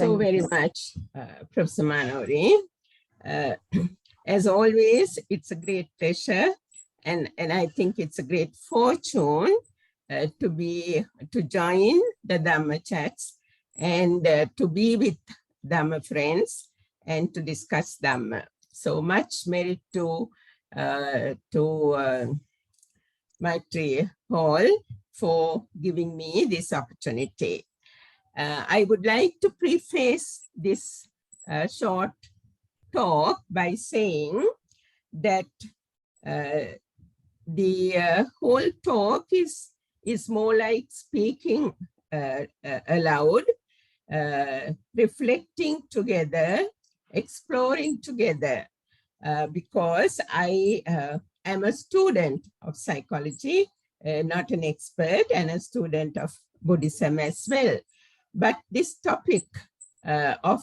so very much, Professor Manori. As always, it's a great pleasure, and I think it's a great fortune to join the Dhamma chats and to be with Dhamma friends and to discuss Dhamma. So much merit to Maitriya Hall for giving me this opportunity. I would like to preface this short talk by saying that the whole talk is more like speaking aloud, reflecting together, exploring together, because I am a student of psychology, not an expert, and a student of Buddhism as well. But this topic of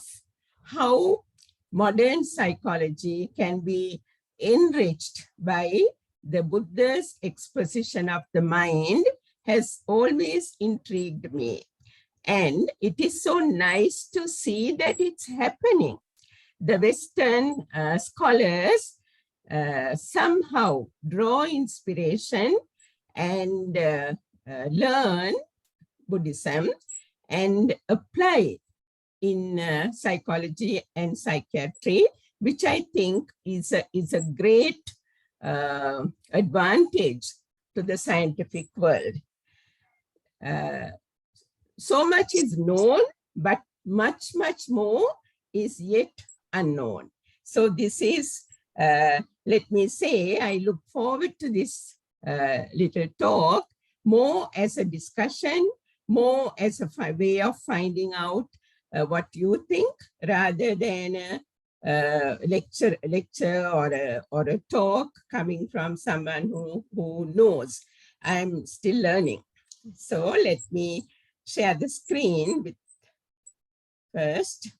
how modern psychology can be enriched by the Buddha's exposition of the mind has always intrigued me. And it is so nice to see that it's happening. The Western scholars somehow draw inspiration and learn Buddhism and apply in psychology and psychiatry, which I think is a great advantage to the scientific world. So much is known, but much more is yet unknown. So this is, let me say, I look forward to this little talk more as a discussion, more as a way of finding out what you think, rather than a lecture or a talk coming from someone who knows. I'm still learning. So let me share the screen with first.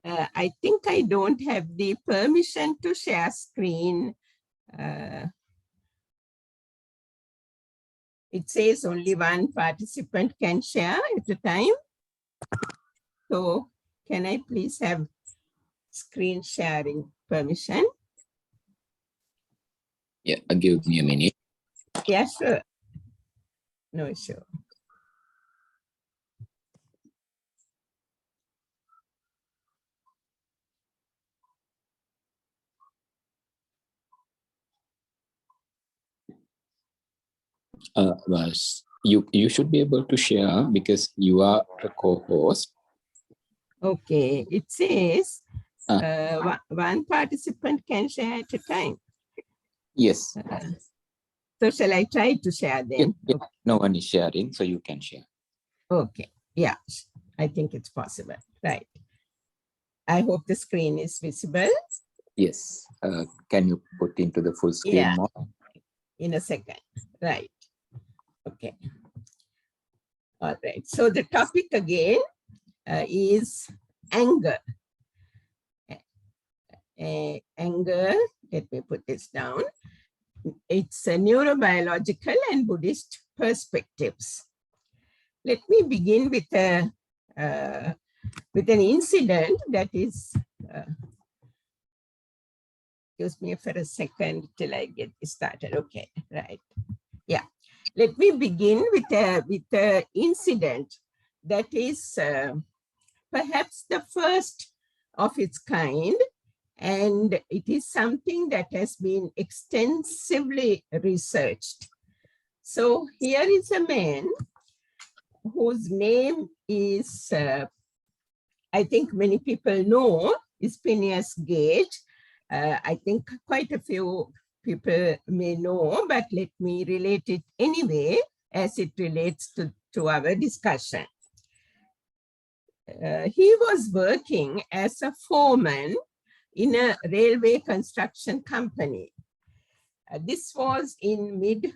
I think I don't have the permission to share screen. It says only one participant can share at a time. So can I please have screen sharing permission? Yeah, give me a minute. Yeah, sure. No issue. You should be able to share because you are the co-host. Okay, it says one participant can share at a time. Yes. So shall I try to share then? Yeah. Okay. No one is sharing, so you can share. Okay, yeah, I think it's possible, right. I hope the screen is visible. Yes. Can you put into the full screen mode? In a second, right. Okay. All right. So the topic again is anger. Anger, let me put this down. It's a neurobiological and Buddhist perspectives. Let me begin with an incident that is, excuse me for a second till I get started. Okay, right. Yeah. Let me begin with a incident that is perhaps the first of its kind, and it is something that has been extensively researched. So here is a man whose name is, I think many people know, is Phineas Gage. I think quite a few people may know, but let me relate it anyway as it relates to our discussion. He was working as a foreman in a railway construction company. This was in mid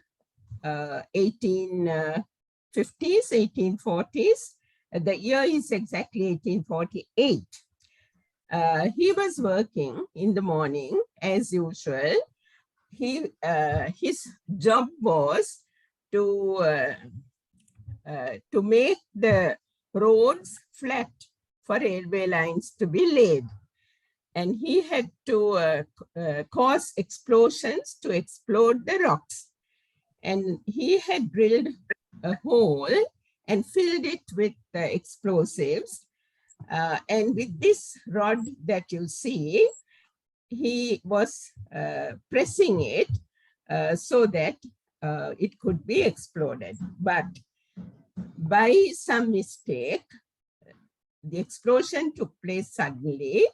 1850s, 1840s. The year is exactly 1848. He was working in the morning as usual. His job was to to make the roads flat for railway lines to be laid. And he had to cause explosions to explode the rocks. And he had drilled a hole and filled it with explosives. And with this rod that you see, he was pressing it so that it could be exploded. But by some mistake, the explosion took place suddenly,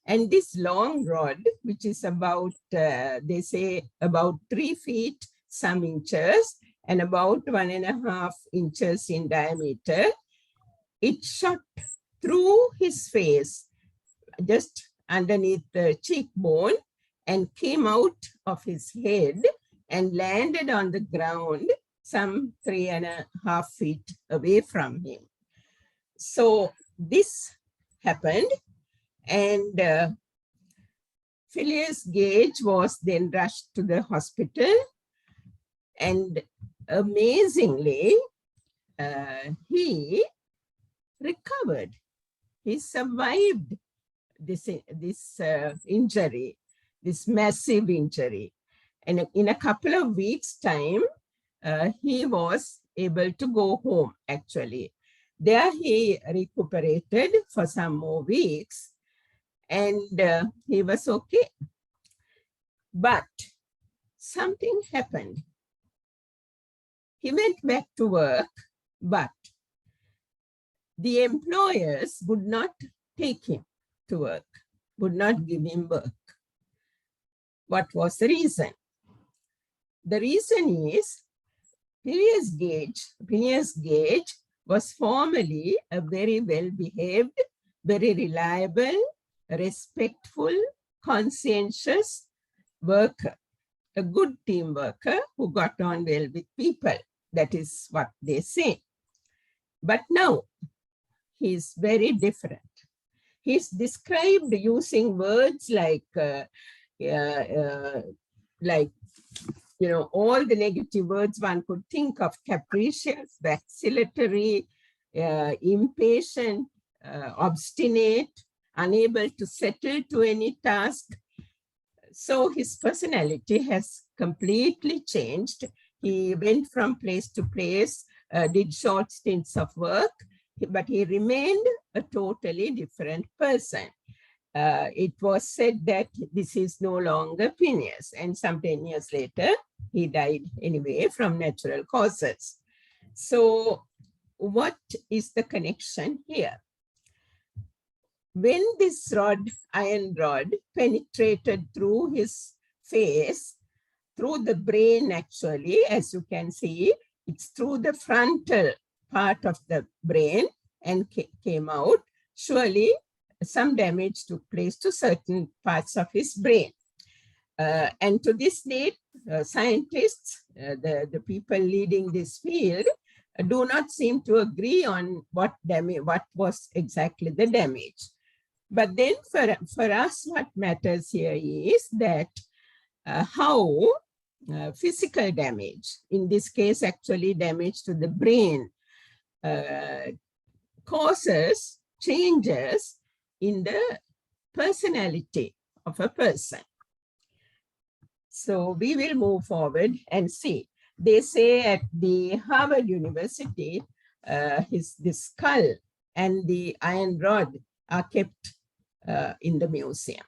and this long rod, which is about, they say, about 3 feet some inches and about 1.5 inches in diameter, it shot through his face, just underneath the cheekbone, and came out of his head and landed on the ground some 3.5 feet away from him. So this happened, and Phileas Gage was then rushed to the hospital, and amazingly, he recovered. He survived this injury, this massive injury. And in a couple of weeks' time, he was able to go home, actually. There he recuperated for some more weeks, and he was okay. But something happened. He went back to work, but the employers would not take him to work, would not give him work. What was the reason? The reason is Phileas Gage was formerly a very well-behaved, very reliable, respectful, conscientious worker, a good team worker who got on well with people. That is what they say. But now he's very different. He's described using words like all the negative words one could think of: capricious, vacillatory, impatient, obstinate, unable to settle to any task. So his personality has completely changed. He went from place to place, did short stints of work, but he remained a totally different person. It was said that this is no longer Phineas, and some 10 years later, he died anyway from natural causes. So what is the connection here? When this iron rod penetrated through his face, through the brain actually, as you can see, it's through the frontal part of the brain and came out, surely some damage took place to certain parts of his brain. And to this date, scientists, the people leading this field, do not seem to agree on what was exactly the damage. But then for us, what matters here is that how physical damage, in this case, actually damage to the brain, causes changes in the personality of a person. So we will move forward and see. They say at the Harvard University, the skull and the iron rod are kept in the museum.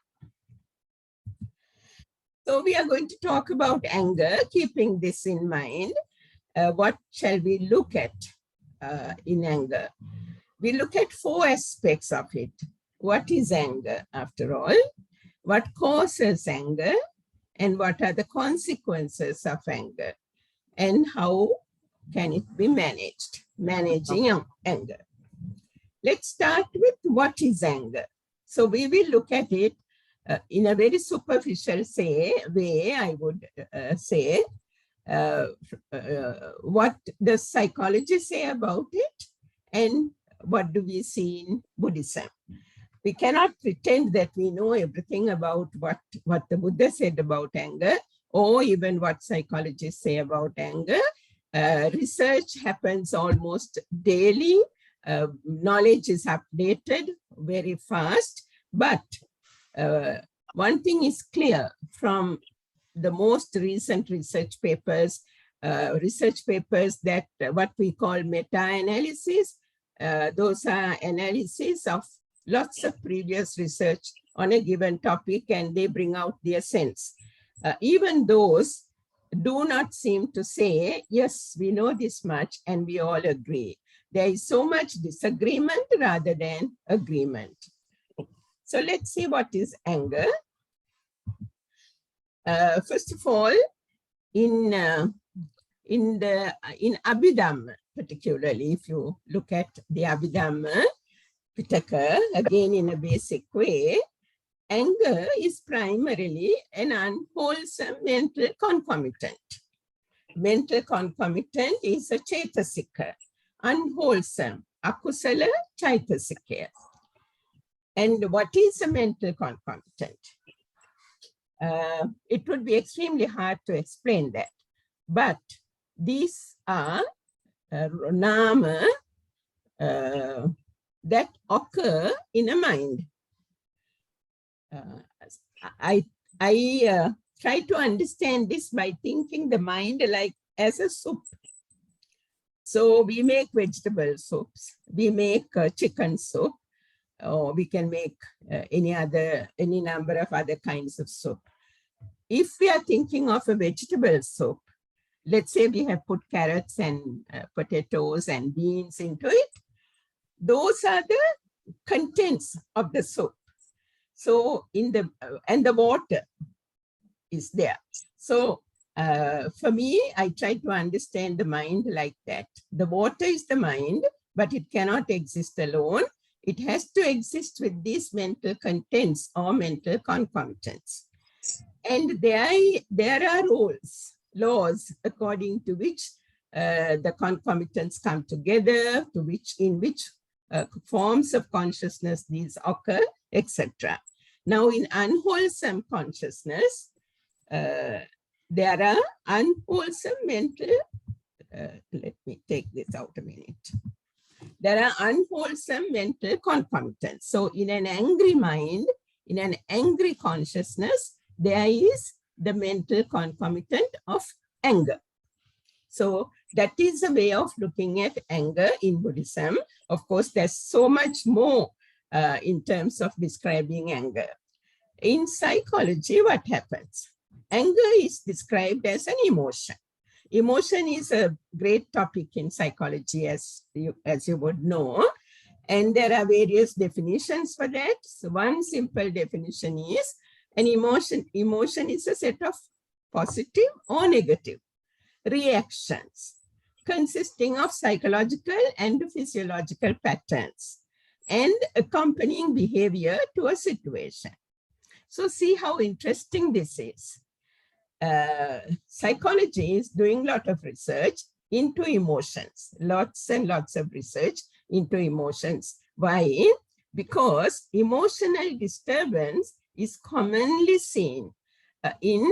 So we are going to talk about anger, keeping this in mind. What shall we look at in anger? We look at 4 aspects of it. What is anger, after all? What causes anger? And what are the consequences of anger? And how can it be managed? Managing anger. Let's start with what is anger. So we will look at it in a very superficial way, I would say. What does psychology say about it? And what do we see in Buddhism? We cannot pretend that we know everything about what the Buddha said about anger, or even what psychologists say about anger. Research happens almost daily. Knowledge is updated very fast, but one thing is clear from the most recent research papers that what we call meta-analysis, those are analysis of lots of previous research on a given topic, and they bring out their sense. Even those do not seem to say, yes, we know this much and we all agree. There is so much disagreement rather than agreement. So let's see what is anger. First of all, in Abhidhamma, particularly, if you look at the Abhidhamma Pitaka, again in a basic way, anger is primarily an unwholesome mental concomitant. Mental concomitant is a chaitasika, unwholesome, akusala chaitasika. And what is a mental concomitant? It would be extremely hard to explain that. But these are nama that occur in a mind. I try to understand this by thinking the mind like as a soup. So we make vegetable soups, we make chicken soup, or we can make any number of other kinds of soup. If we are thinking of a vegetable soup, let's say we have put carrots and potatoes and beans into it, those are the contents of the soup. So and the water is there. So for me, I try to understand the mind like that. The water is the mind, but it cannot exist alone. It has to exist with these mental contents or mental concomitants. And there are laws according to which the concomitants come together, in which forms of consciousness these occur, etc. Now, in unwholesome consciousness, there are unwholesome mental, let me take this out a minute. There are unwholesome mental concomitants. So in an angry mind, in an angry consciousness, there is the mental concomitant of anger. So that is a way of looking at anger in Buddhism. Of course, there's so much more in terms of describing anger. In psychology, what happens? Anger is described as an emotion. Emotion is a great topic in psychology, as you would know. And there are various definitions for that. So one simple definition is an emotion. Emotion is a set of positive or negative reactions consisting of psychological and physiological patterns and accompanying behavior to a situation. So see how interesting this is. Psychology is doing a lot of research into emotions, lots and lots of research into emotions. Why? Because emotional disturbance is commonly seen in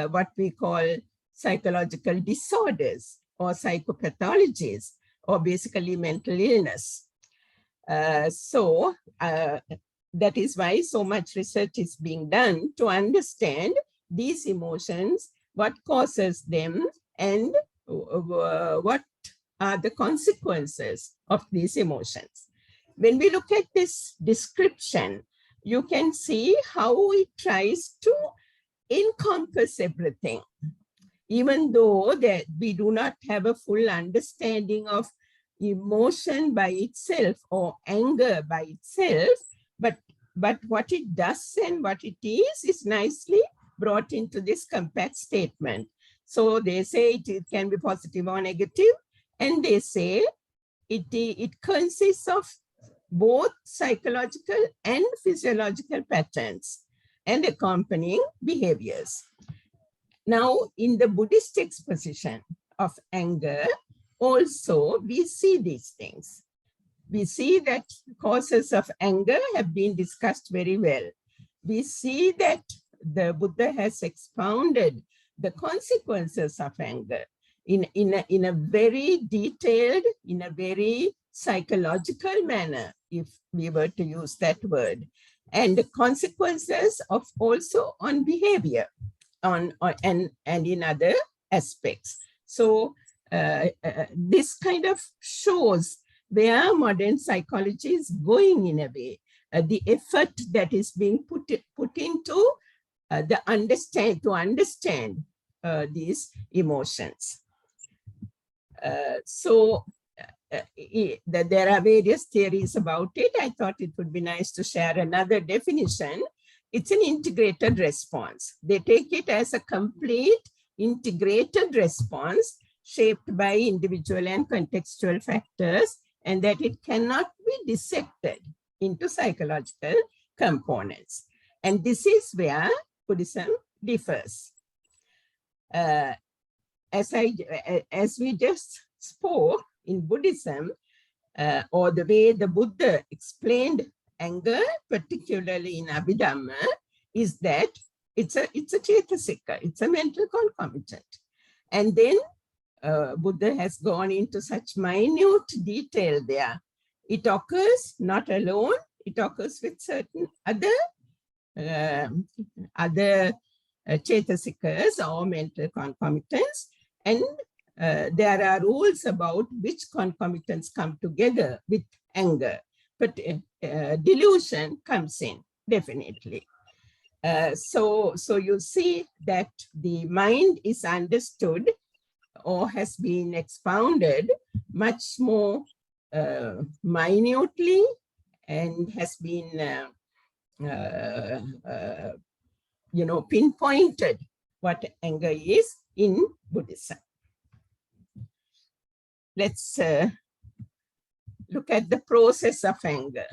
what we call psychological disorders or psychopathologies, or basically mental illness. So that is why so much research is being done to understand these emotions, what causes them, and what are the consequences of these emotions. When we look at this description, you can see how it tries to encompass everything, even though that we do not have a full understanding of emotion by itself or anger by itself, but what it does and what it is nicely brought into this compact statement. So they say it can be positive or negative, and they say it consists of both psychological and physiological patterns and accompanying behaviors. Now, in the Buddhist exposition of anger, also we see these things. We see that causes of anger have been discussed very well. We see that the Buddha has expounded the consequences of anger in a very detailed, in a very psychological manner, if we were to use that word, and the consequences of also on behavior and in other aspects. So this kind of shows where modern psychology is going in a way, the effort that is being put into to understand these emotions. There are various theories about it. I thought it would be nice to share another definition. It's an integrated response. They take it as a complete integrated response shaped by individual and contextual factors, and that it cannot be dissected into psychological components. And this is where Buddhism differs. As we just spoke, in Buddhism, or the way the Buddha explained anger, particularly in Abhidhamma, is that it's a cetasika, it's a mental concomitant. And then Buddha has gone into such minute detail there. It occurs not alone, it occurs with certain other cetasikas or mental concomitants, and there are rules about which concomitants come together with anger, but delusion comes in, definitely. So you see that the mind is understood or has been expounded much more minutely, and has been pinpointed what anger is in Buddhism. Let's look at the process of anger.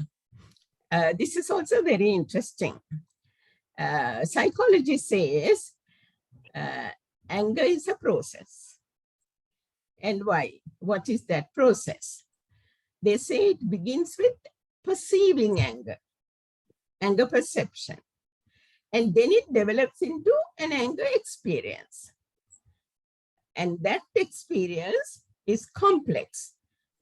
This is also very interesting. Psychology says anger is a process. And why? What is that process? They say it begins with perceiving anger, anger perception. And then it develops into an anger experience. And that experience is complex.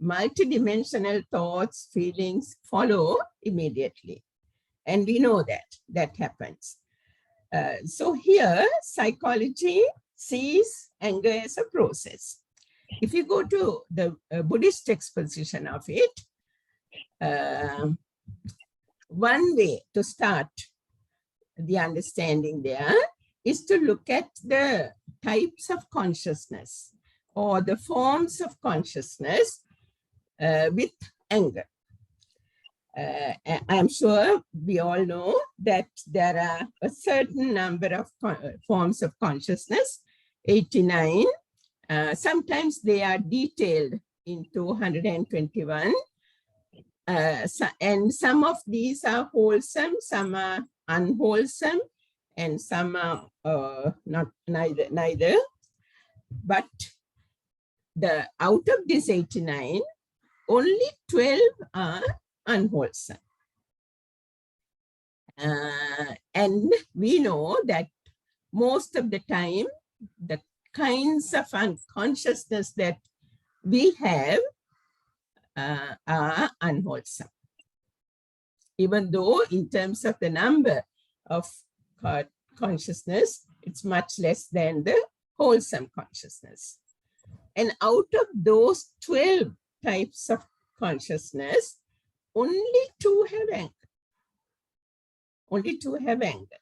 Multidimensional thoughts, feelings follow immediately. And we know that happens. So here, psychology sees anger as a process. If you go to the Buddhist exposition of it, one way to start the understanding there is to look at the types of consciousness or the forms of consciousness with anger. I'm sure we all know that there are a certain number of forms of consciousness, 89. Sometimes they are detailed into 121. And some of these are wholesome, some are unwholesome, and some are not neither. But out of these 89, only 12 are unwholesome. And we know that most of the time, the kinds of unconsciousness that we have are unwholesome. Even though in terms of the number of consciousness, it's much less than the wholesome consciousness. And out of those 12 types of consciousness, only 2 have anger. Only 2 have anger.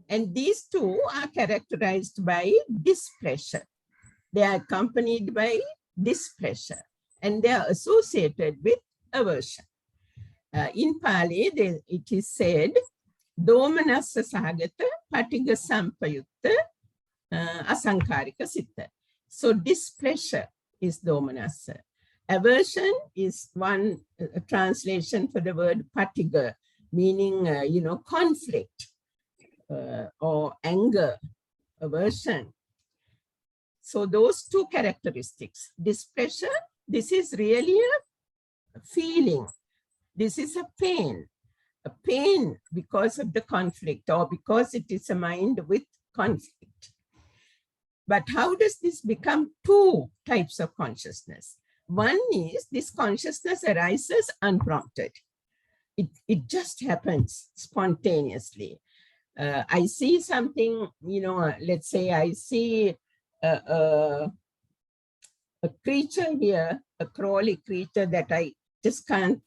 And these 2 are characterized by displeasure. They are accompanied by displeasure, and they are associated with aversion. In Pali, it is said, Domanassa Sahagata Patiga Sampayutta Asankarika Sitta. So displeasure is Domanassa. Aversion is one translation for the word patiga, meaning, conflict or anger, aversion. So those 2 characteristics, displeasure, this is really a feeling. This is a pain because of the conflict, or because it is a mind with conflict. But how does this become two types of consciousness? One is this consciousness arises unprompted. It just happens spontaneously. I see something, let's say I see a creature here, a crawly creature that I just can't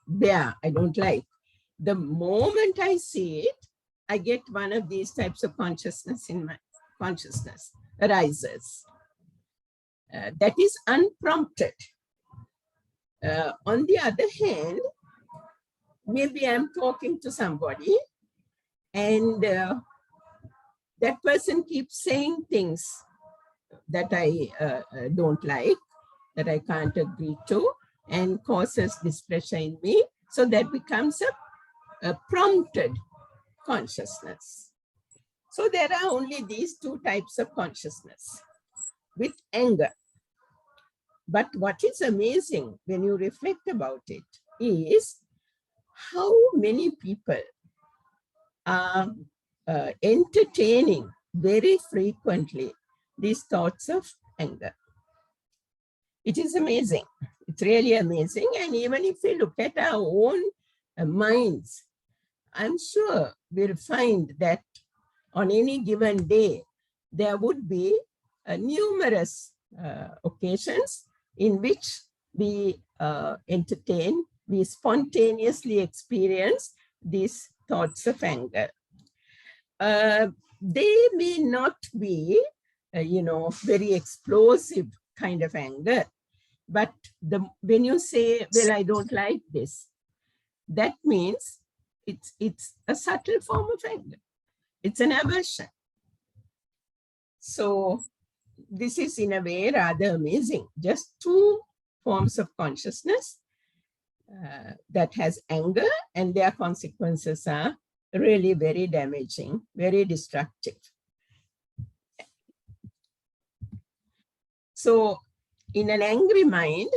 bear, I don't like. The moment I see it, I get one of these types of consciousness in my consciousness arises. That is unprompted. On the other hand, maybe I'm talking to somebody and that person keeps saying things that I don't like, that I can't agree to, and causes displeasure in me. So that becomes a prompted consciousness. So there are only these two types of consciousness with anger. But what is amazing when you reflect about it is how many people are entertaining very frequently these thoughts of anger. It is amazing. It's really amazing. And even if we look at our own minds, I'm sure we'll find that on any given day, there would be numerous occasions in which we entertain, we spontaneously experience these thoughts of anger. They may not be, very explosive kind of anger, but when you say, well, I don't like this, that means it's a subtle form of anger. It's an aversion. So this is in a way rather amazing. Just two forms of consciousness that has anger, and their consequences are really very damaging, very destructive. So in an angry mind,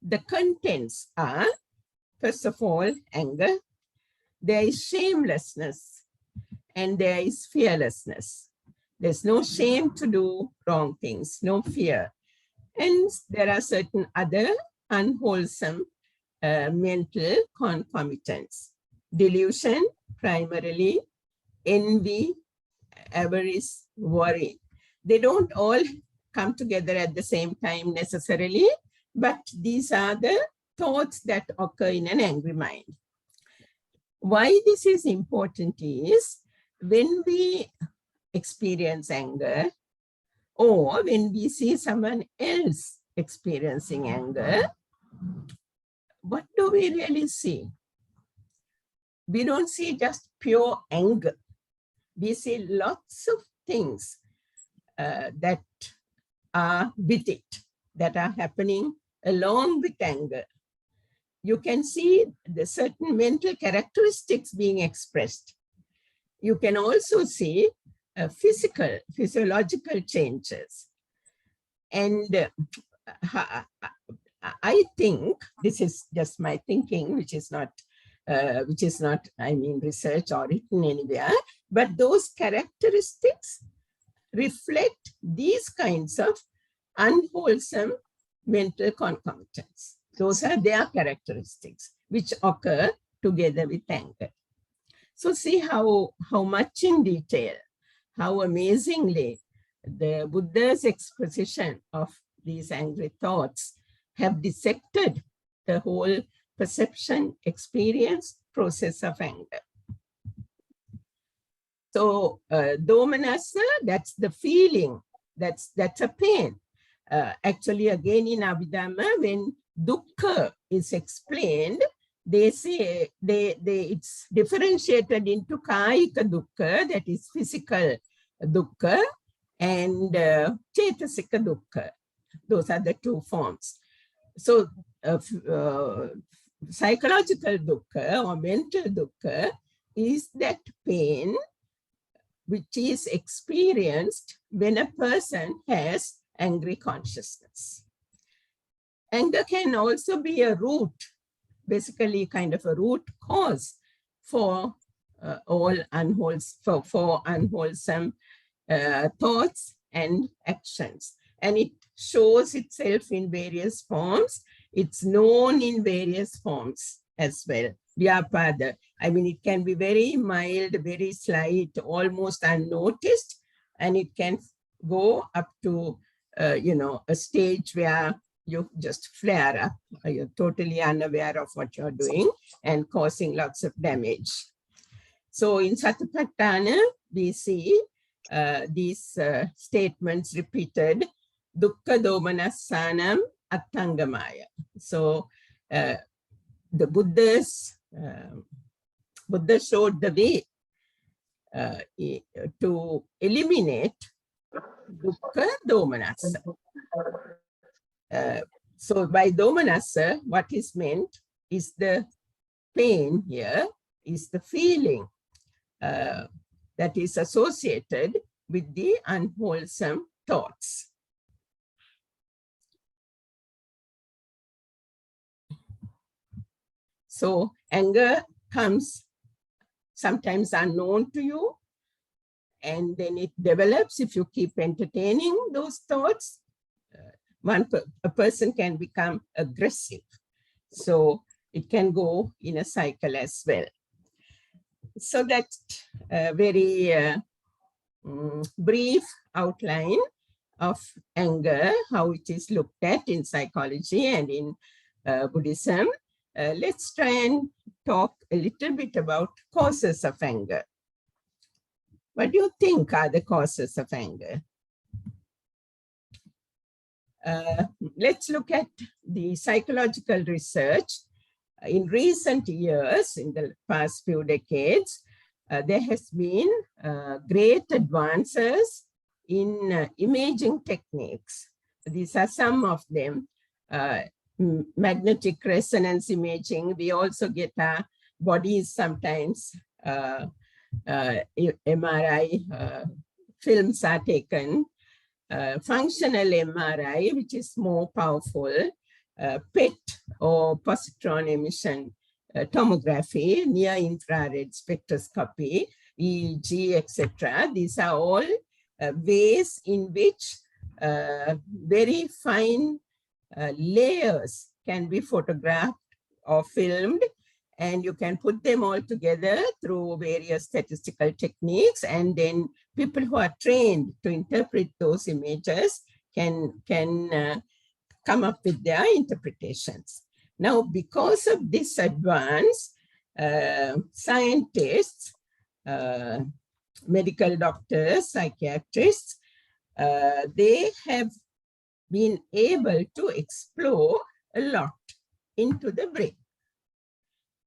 the contents are, first of all, anger. There is shamelessness and there is fearlessness. There's no shame to do wrong things, no fear. And there are certain other unwholesome mental concomitants. Delusion, primarily, envy, avarice, worry. They don't all come together at the same time necessarily, but these are the thoughts that occur in an angry mind. Why this is important is when we experience anger or when we see someone else experiencing anger, what do we really see? We don't see just pure anger. We see lots of things that are with it, that are happening along with anger. You can see the certain mental characteristics being expressed. You can also see physiological changes. And I think, this is just my thinking, which is not, I mean, research or written anywhere, but those characteristics reflect these kinds of unwholesome mental concomitants. Those are their characteristics, which occur together with anger. So see how much in detail, how amazingly the Buddha's exposition of these angry thoughts have dissected the whole perception, experience, process of anger. So domanassa, that's the feeling, that's a pain. Actually, again in Abhidhamma, when dukkha is explained, they say it's differentiated into kayika dukkha, that is physical dukkha, and cetasika dukkha. Those are the two forms. So psychological dukkha or mental dukkha is that pain which is experienced when a person has angry consciousness. Anger can also be a root, basically kind of a root cause for all unwholesome thoughts and actions. And it shows itself in various forms. It's known in various forms as well. Vyapada, I mean, it can be very mild, very slight, almost unnoticed, and it can go up to, a stage where you just flare up. You're totally unaware of what you're doing and causing lots of damage. So in Satipatthana, we see these statements repeated, dukkha domanassanam attangamaya. So the Buddha showed the way to eliminate dukkha domanassa. So by domanassa, what is meant is the pain here, is the feeling that is associated with the unwholesome thoughts. So anger comes sometimes unknown to you, and then it develops if you keep entertaining those thoughts. A person can become aggressive. So it can go in a cycle as well. So that's a very brief outline of anger, how it is looked at in psychology and in Buddhism. Let's try and talk a little bit about causes of anger. What do you think are the causes of anger? Let's look at the psychological research. In recent years, in the past few decades, there has been great advances in imaging techniques. These are some of them. Magnetic resonance imaging. We also get our bodies sometimes. MRI films are taken. Functional MRI, which is more powerful. PET or positron emission tomography, near infrared spectroscopy, EEG, etc. These are all ways in which very fine layers can be photographed or filmed, and you can put them all together through various statistical techniques, and then people who are trained to interpret those images can come up with their interpretations. Now, because of this advance, scientists, medical doctors, psychiatrists, they have been able to explore a lot into the brain.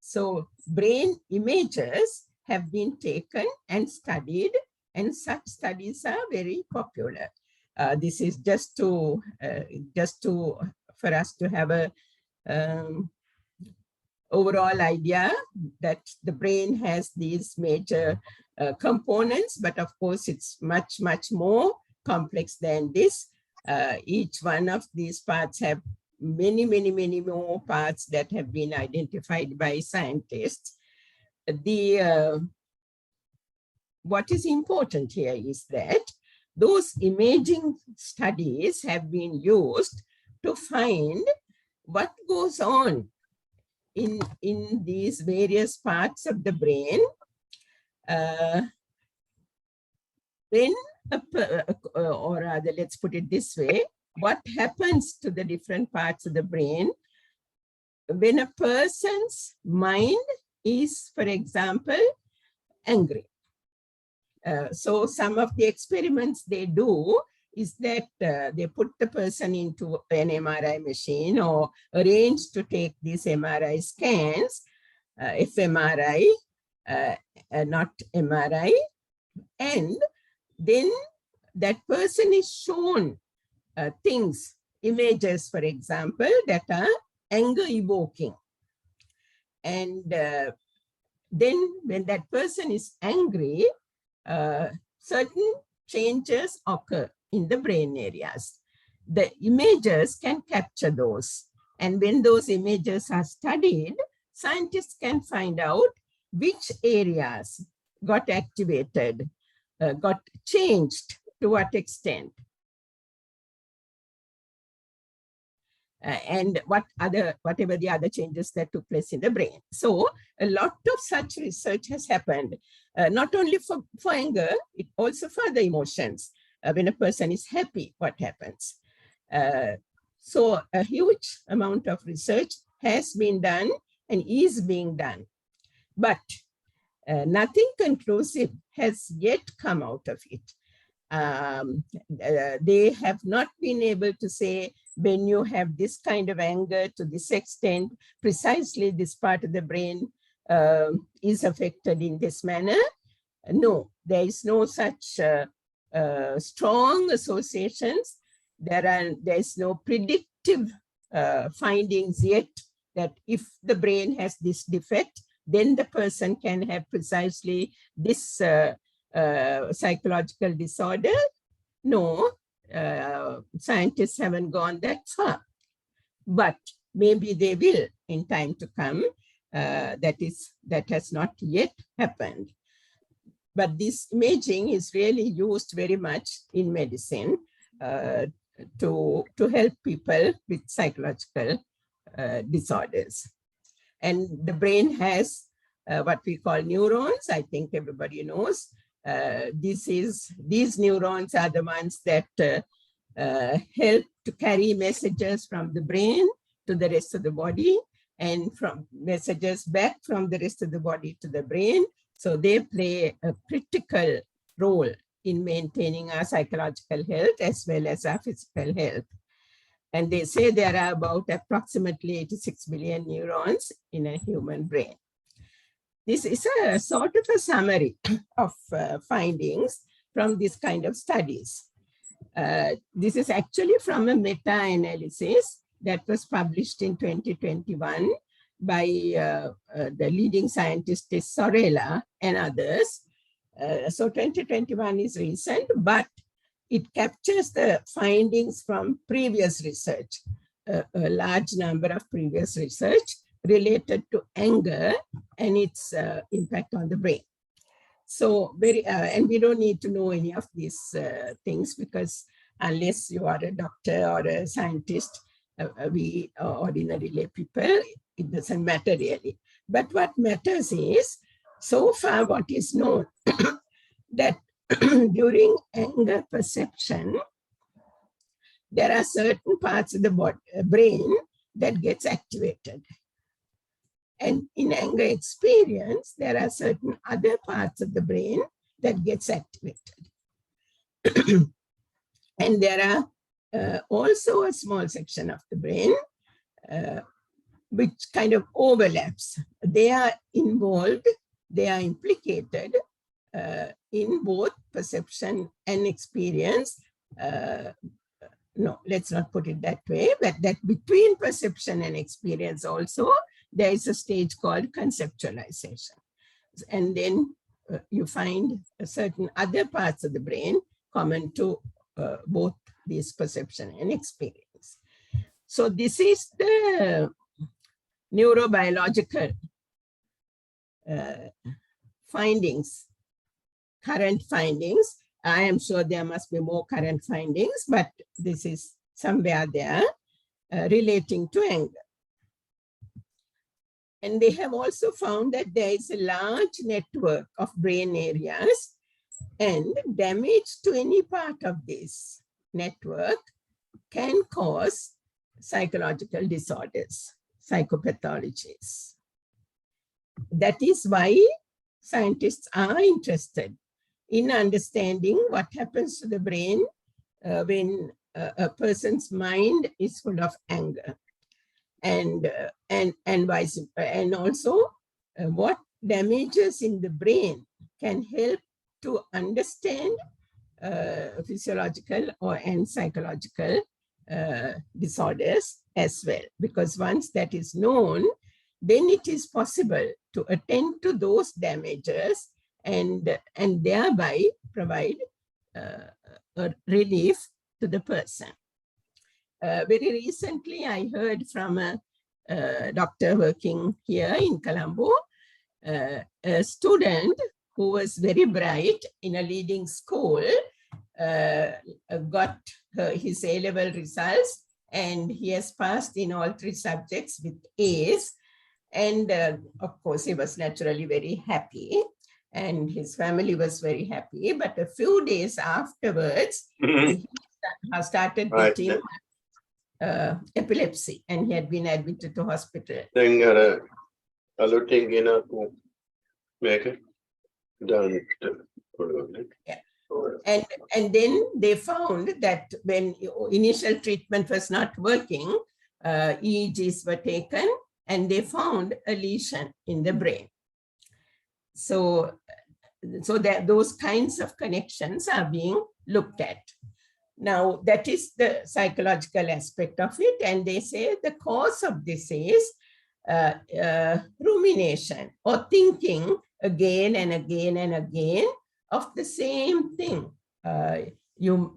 So brain images have been taken and studied, and such studies are very popular. This is just to for us to have a overall idea that the brain has these major components, but of course it's much more complex than this. Each one of these parts have many more parts that have been identified by scientists. What is important here is that those imaging studies have been used to find what goes on in these various parts of the brain when, or rather, let's put it this way, what happens to the different parts of the brain when a person's mind is, for example, angry. So some of the experiments they do is that they put the person into an MRI machine or arrange to take these MRI scans, fMRI, not MRI, and then that person is shown things, images, for example, that are anger evoking. And then when that person is angry, certain changes occur in the brain areas. The images can capture those. And when those images are studied, scientists can find out which areas got activated, got changed to what extent? And whatever the other changes that took place in the brain. So a lot of such research has happened, not only for anger, it also for the emotions. When a person is happy, what happens? So a huge amount of research has been done and is being done, but nothing conclusive has yet come out of it. They have not been able to say, when you have this kind of anger to this extent, precisely this part of the brain is affected in this manner. No, there is no such strong associations. There is no predictive findings yet that if the brain has this defect, then the person can have precisely this psychological disorder. No, scientists haven't gone that far, but maybe they will in time to come. That has not yet happened. But this imaging is really used very much in medicine to help people with psychological disorders. And the brain has what we call neurons. I think everybody knows. These neurons are the ones that help to carry messages from the brain to the rest of the body, and from messages back from the rest of the body to the brain. So they play a critical role in maintaining our psychological health as well as our physical health. And they say there are about approximately 86 billion neurons in a human brain. This is a sort of a summary of findings from this kind of studies. This is actually from a meta-analysis that was published in 2021 by the leading scientist Sorella and others. So 2021 is recent, but it captures the findings from previous research, a large number of previous research related to anger and its impact on the brain. So and we don't need to know any of these things, because unless you are a doctor or a scientist, we ordinary lay people, it doesn't matter really. But what matters is, so far what is known, that during anger perception, there are certain parts of the brain that gets activated. And in anger experience, there are certain other parts of the brain that gets activated. And there are also a small section of the brain which kind of overlaps. They are involved, they are implicated in both perception and experience. No, let's not put it that way, but that between perception and experience also, there is a stage called conceptualization. And then you find certain other parts of the brain common to both this perception and experience. So this is the neurobiological findings, current findings. I am sure there must be more current findings, but this is somewhere there relating to anger. And they have also found that there is a large network of brain areas, and damage to any part of this network can cause psychological disorders, psychopathologies. That is why scientists are interested in understanding what happens to the brain when a person's mind is full of anger. And also what damages in the brain can help to understand physiological and psychological disorders as well. Because once that is known, then it is possible to attend to those damages and thereby provide a relief to the person. Very recently, I heard from a doctor working here in Colombo, a student who was very bright in a leading school, got his A-level results, and he has passed in all 3 subjects with A's. And of course, he was naturally very happy, and his family was very happy. But a few days afterwards, he started getting epilepsy, and he had been admitted to hospital. Yeah. And then they found that when initial treatment was not working, EEGs were taken, and they found a lesion in the brain. So that those kinds of connections are being looked at. Now, that is the psychological aspect of it. And they say the cause of this is rumination, or thinking again and again and again of the same thing.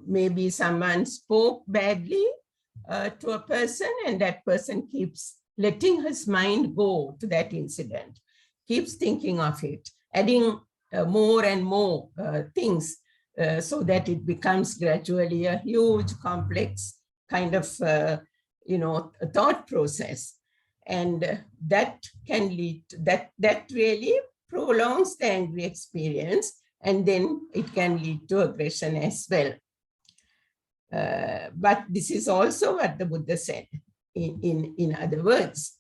Maybe someone spoke badly to a person, and that person keeps letting his mind go to that incident, keeps thinking of it, adding more and more things, so that it becomes gradually a huge, complex kind of, thought process. And that can lead to, that really prolongs the angry experience, and then it can lead to aggression as well. But this is also what the Buddha said. In other words,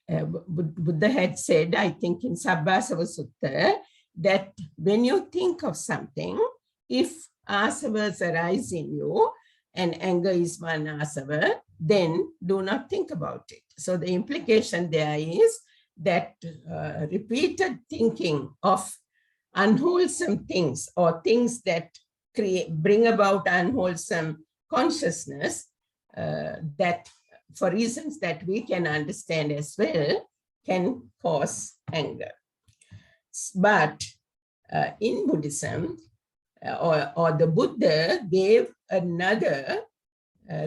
Buddha had said, I think in Sabbasava Sutta, that when you think of something, if asavas arise in you, and anger is one asava, then do not think about it. So the implication there is that repeated thinking of unwholesome things, or things that bring about unwholesome consciousness, that for reasons that we can understand as well, can cause anger. But in Buddhism, or the Buddha gave another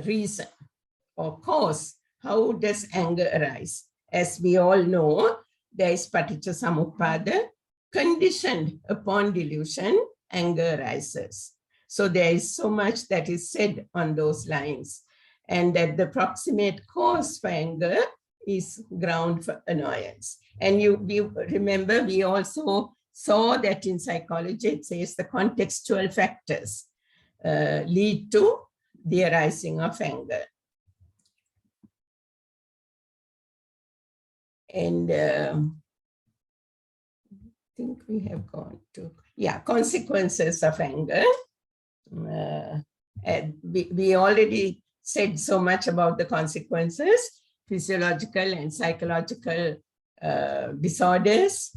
reason or cause. How does anger arise? As we all know, there is Paticca Samuppada. Conditioned upon delusion, anger arises. So there is so much that is said on those lines, and that the proximate cause for anger is ground for annoyance. And we remember, we also saw that in psychology, it says the contextual factors lead to the arising of anger. And I think we have gone to, consequences of anger. And we already said so much about the consequences. Physiological and psychological disorders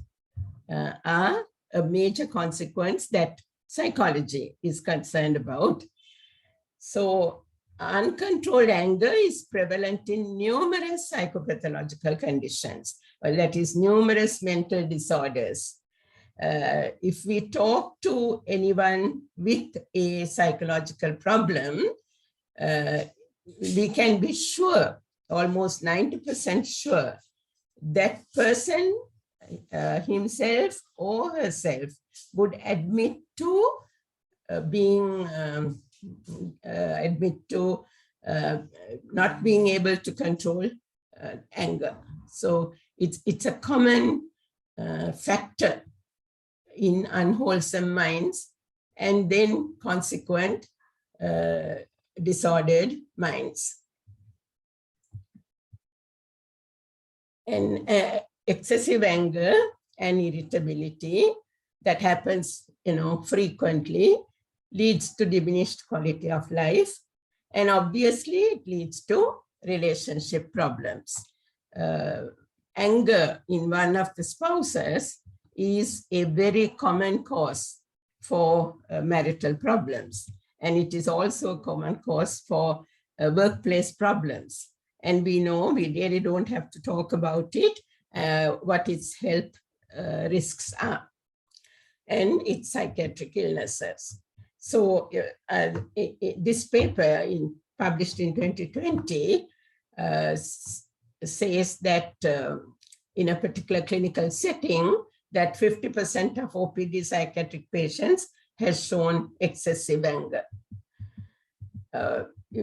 are a major consequence that psychology is concerned about. So uncontrolled anger is prevalent in numerous psychopathological conditions, that is, numerous mental disorders. If we talk to anyone with a psychological problem, we can be sure, almost 90% sure, that person himself or herself would admit to not being able to control anger. So it's a common factor in unwholesome minds, and then consequent disordered minds. And excessive anger and irritability that happens, frequently, leads to diminished quality of life. And obviously, it leads to relationship problems. Anger in one of the spouses is a very common cause for marital problems. And it is also a common cause for workplace problems. And we know, we really don't have to talk about it, what its health risks are, and its psychiatric illnesses. So this paper published in 2020 says that in a particular clinical setting, that 50% of OPD psychiatric patients has shown excessive anger.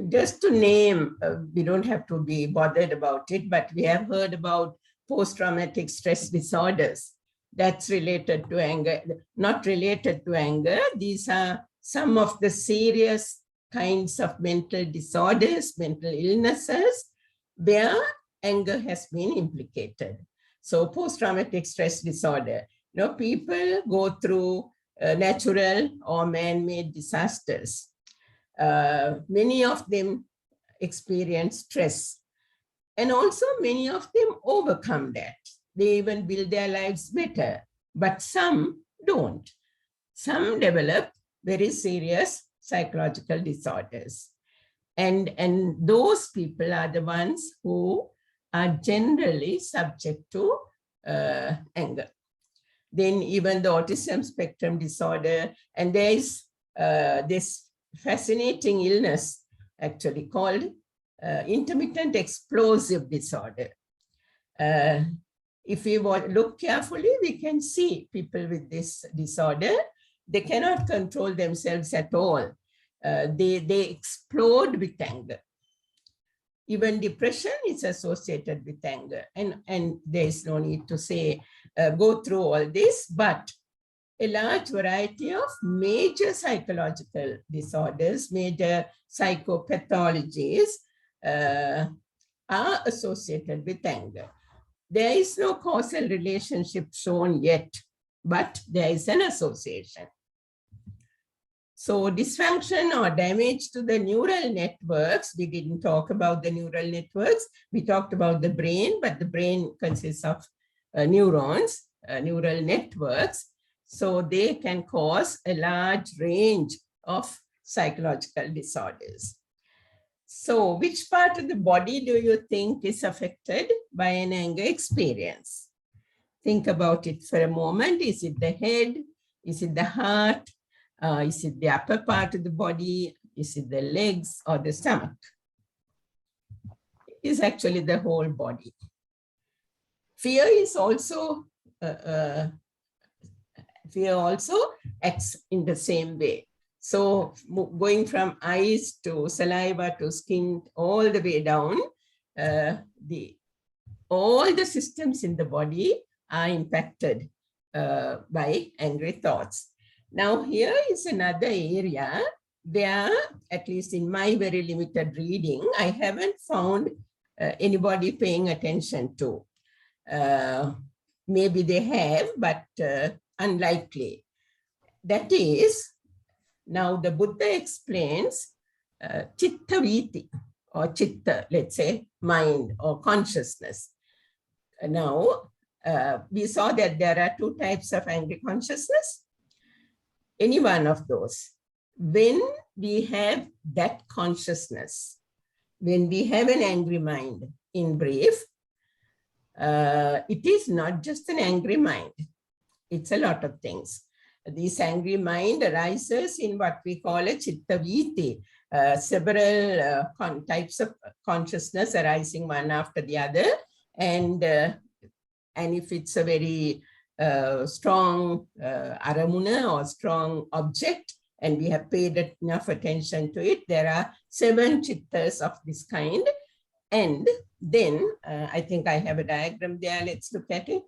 Just to name, we don't have to be bothered about it, but we have heard about post-traumatic stress disorders. That's related to anger, not related to anger. These are some of the serious kinds of mental disorders, mental illnesses, where anger has been implicated. So post-traumatic stress disorder, people go through natural or man-made disasters. Many of them experience stress, and also many of them overcome that. They even build their lives better, but some don't. Some develop very serious psychological disorders. And those people are the ones who are generally subject to anger. Then even the autism spectrum disorder, and there is this fascinating illness actually called intermittent explosive disorder. If we look carefully, we can see people with this disorder, they cannot control themselves at all. They explode with anger. Even depression is associated with anger. And there is no need to say, go through all this, but a large variety of major psychological disorders, major psychopathologies are associated with anger. There is no causal relationship shown yet, but there is an association. So dysfunction or damage to the neural networks, we didn't talk about the neural networks, we talked about the brain, but the brain consists of neurons, neural networks. So they can cause a large range of psychological disorders. So which part of the body do you think is affected by an anger experience? Think about it for a moment. Is it the head? Is it the heart? Is it the upper part of the body? Is it the legs or the stomach? It is actually the whole body. Fear is also acts in the same way. So going from eyes to saliva to skin, all the way down, all the systems in the body are impacted by angry thoughts. Now here is another area where, at least in my very limited reading, I haven't found anybody paying attention to. Maybe they have, but unlikely. That is, now the Buddha explains chitta viti, or chitta, let's say, mind or consciousness. Now, we saw that there are two types of angry consciousness. Any one of those. When we have that consciousness, when we have an angry mind, in brief, it is not just an angry mind. It's a lot of things. This angry mind arises in what we call a chitta viti, several types of consciousness arising one after the other. And if it's a very strong aramuna or strong object, and we have paid enough attention to it, there are 7 chittas of this kind. And then I think I have a diagram there. Let's look at it.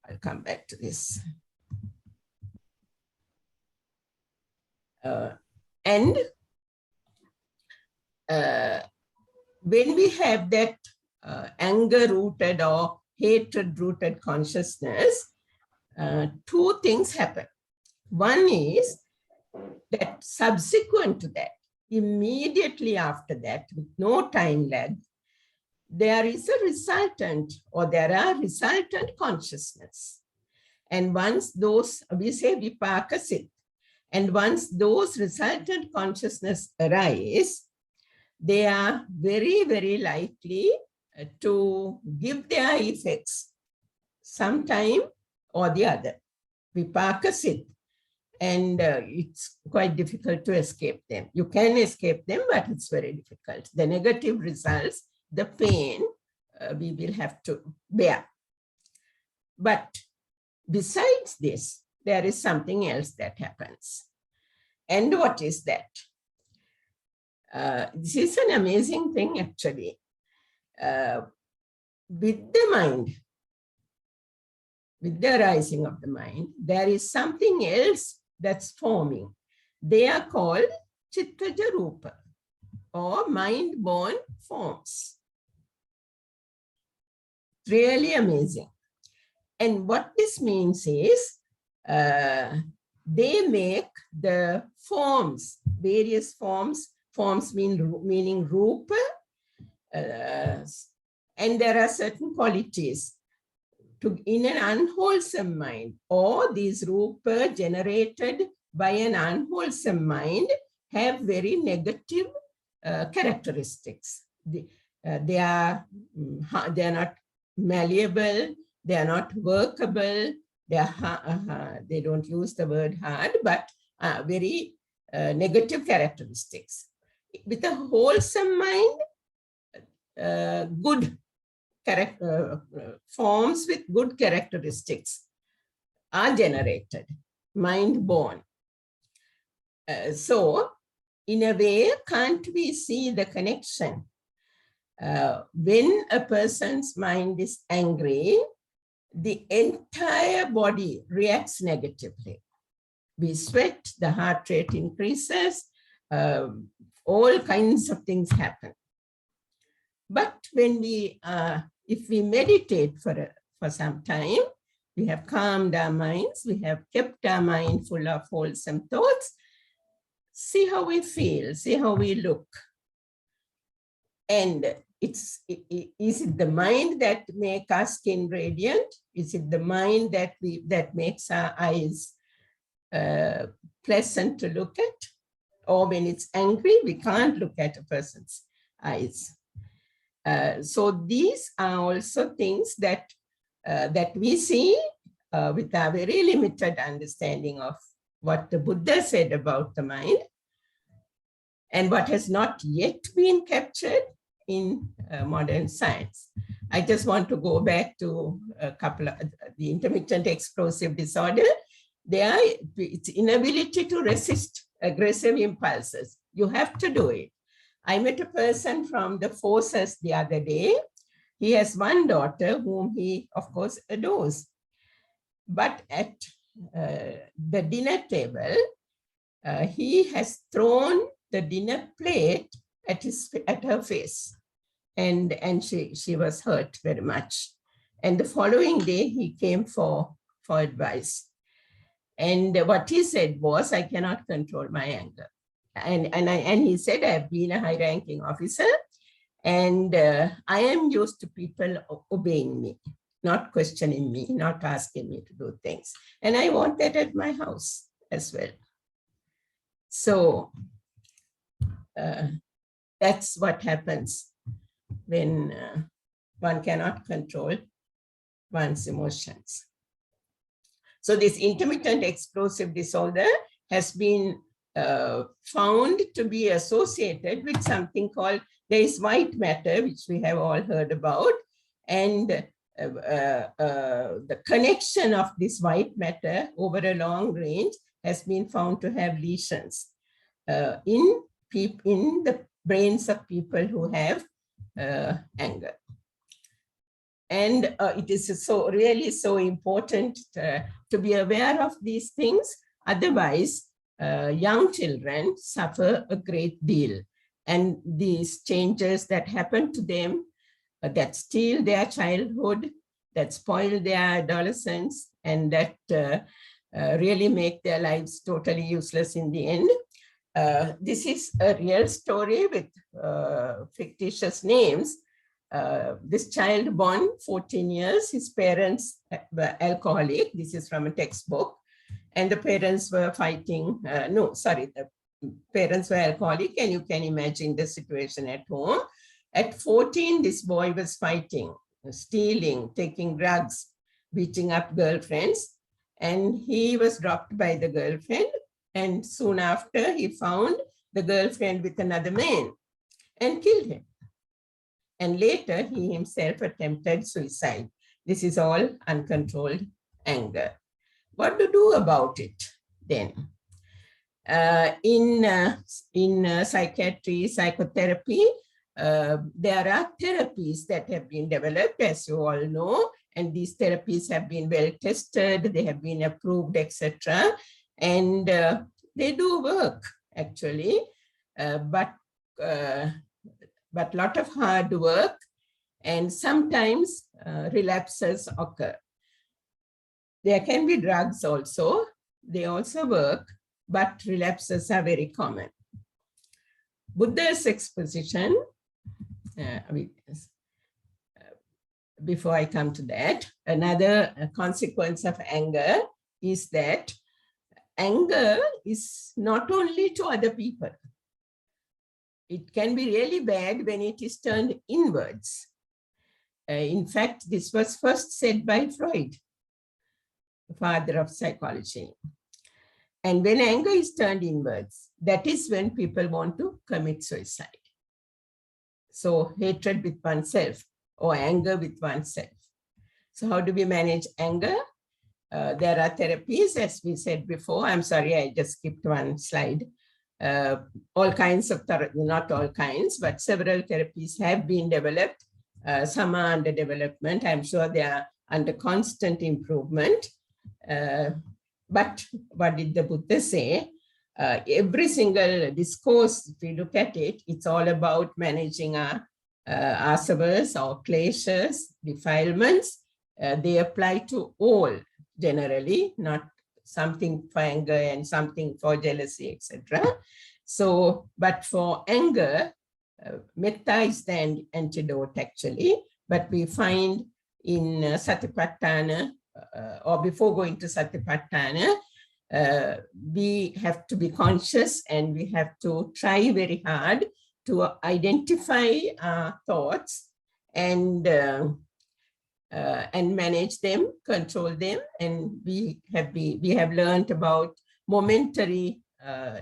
I'll come back to this. When we have that anger-rooted or hatred-rooted consciousness, 2 things happen. One is that subsequent to that, immediately after that, with no time lag, there is a resultant, or there are resultant consciousness. And once those, we say vipaka sit, and once those resultant consciousness arise, they are very, very likely to give their effects sometime or the other. Vipaka sit. And it's quite difficult to escape them. You can escape them, but it's very difficult. The negative results, the pain, we will have to bear. But besides this, there is something else that happens. And what is that? This is an amazing thing, actually. With the mind, with the arising of the mind, there is something else that's forming. They are called Chittaja Rupa, or mind-born forms. Really amazing. And what this means is, they make the forms, various forms, meaning rupa, and there are certain qualities in an unwholesome mind, or these rupa generated by an unwholesome mind have very negative characteristics. They are not malleable, they are not workable, they don't use the word hard, but very negative characteristics. With a wholesome mind, good forms with good characteristics are generated, mind-born. So, in a way, can't we see the connection? When a person's mind is angry, the entire body reacts negatively. We sweat, the heart rate increases, all kinds of things happen. But when if we meditate for some time, we have calmed our minds, we have kept our mind full of wholesome thoughts, see how we feel, see how we look. And is it the mind that makes our skin radiant? Is it the mind that makes our eyes pleasant to look at? Or when it's angry, we can't look at a person's eyes. So these are also things that we see with our very limited understanding of what the Buddha said about the mind, and what has not yet been captured in modern science. I just want to go back to a couple of the intermittent explosive disorder. It's inability to resist aggressive impulses. You have to do it. I met a person from the forces the other day. He has one daughter whom he, of course, adores. But at the dinner table, he has thrown the dinner plate at her face. And she was hurt very much. And the following day, he came for advice. And what he said was, I cannot control my anger. And he said, I've been a high-ranking officer, and I am used to people obeying me, not questioning me, not asking me to do things. And I want that at my house as well. So that's what happens when one cannot control one's emotions. So this intermittent explosive disorder has been found to be associated with something called, there is white matter, which we have all heard about, and the connection of this white matter over a long range has been found to have lesions in the brains of people who have anger. And it is really so important to be aware of these things. Otherwise, young children suffer a great deal. And these changes that happen to them, that steal their childhood, that spoil their adolescence, and that really make their lives totally useless in the end. This is a real story with fictitious names. This child born 14 years, his parents were alcoholic. This is from a textbook. And the parents were fighting, the parents were alcoholic, and you can imagine the situation at home. At 14, this boy was fighting, stealing, taking drugs, beating up girlfriends, and he was dropped by the girlfriend. And soon after, he found the girlfriend with another man and killed him. And later, he himself attempted suicide. This is all uncontrolled anger. What to do about it then? In psychiatry, psychotherapy, there are therapies that have been developed, as you all know, and these therapies have been well tested, they have been approved, etc. And they do work, actually, but a lot of hard work, and sometimes relapses occur. There can be drugs also, they also work, but relapses are very common. Buddha's exposition, before I come to that, another consequence of anger is that anger is not only to other people. It can be really bad when it is turned inwards. In fact, this was first said by Freud, the father of psychology. And when anger is turned inwards, that is when people want to commit suicide. So hatred with oneself or anger with oneself. So how do we manage anger? There are therapies, as we said before. I'm sorry, I just skipped one slide. All kinds of, not all kinds, but several therapies have been developed. Some are under development. I'm sure they are under constant improvement. But what did the Buddha say? Every single discourse, if we look at it, it's all about managing our asavas or kleshas, defilements. They apply to all generally, not something for anger and something for jealousy, etc. So, but for anger, metta is the antidote actually, but we find in Satipatthana, or before going to Satipatthana, we have to be conscious and we have to try very hard to identify our thoughts and manage them, control them. And we have learned about momentary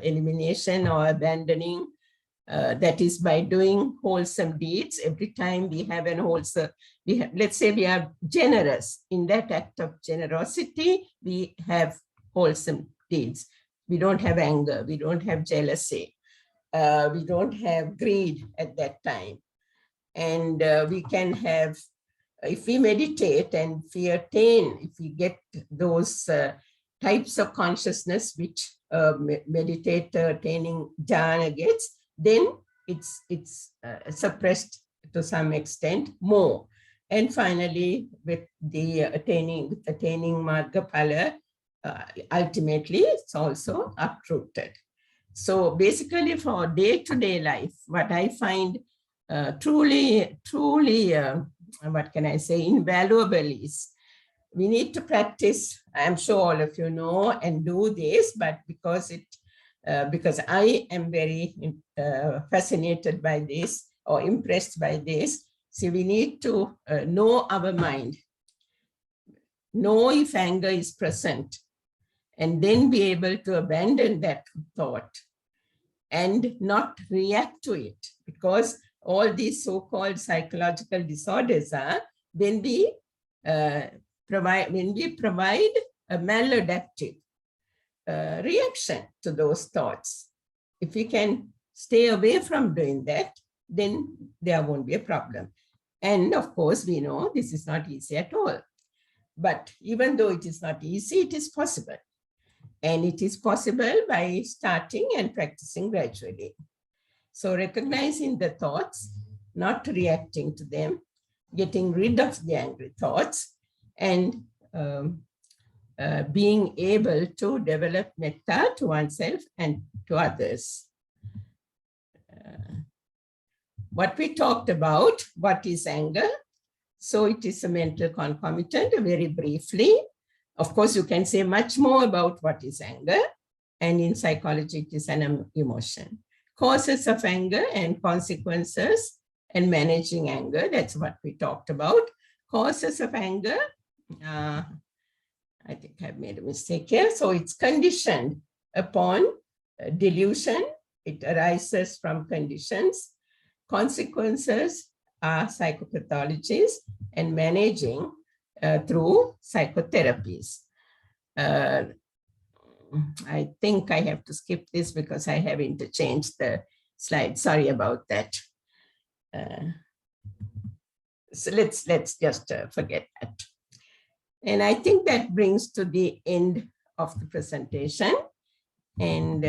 elimination or abandoning. That is by doing wholesome deeds. Every time we have an wholesome, let's say we are generous. In that act of generosity, we have wholesome deeds. We don't have anger, we don't have jealousy, we don't have greed at that time. And we can have, if we meditate and if we attain, if we get those types of consciousness which meditator attaining jhana gets, then it's suppressed to some extent more. And finally, with the attaining margaphala, ultimately it's also uprooted. So basically for day-to-day life, what I find truly, what can I say, invaluable is we need to practice. I'm sure all of you know and do this, but because I am very fascinated by this or impressed by this, see, we need to know our mind, know if anger is present, and then be able to abandon that thought and not react to it, because all these so-called psychological disorders are when we provide a maladaptive reaction to those thoughts. If we can stay away from doing that, then there won't be a problem. And of course, we know this is not easy at all. But even though it is not easy, it is possible. And it is possible by starting and practicing gradually. So recognizing the thoughts, not reacting to them, getting rid of the angry thoughts, and being able to develop metta to oneself and to others. What we talked about, what is anger? So it is a mental concomitant, very briefly. Of course, you can say much more about what is anger. And in psychology, it is an emotion. Causes of anger and consequences and managing anger. That's what we talked about. Causes of anger. I think I've made a mistake here. So it's conditioned upon delusion. It arises from conditions. Consequences are psychopathologies, and managing through psychotherapies. I think I have to skip this because I have interchanged the slide. Sorry about that. So let's just forget that. And I think that brings to the end of the presentation. And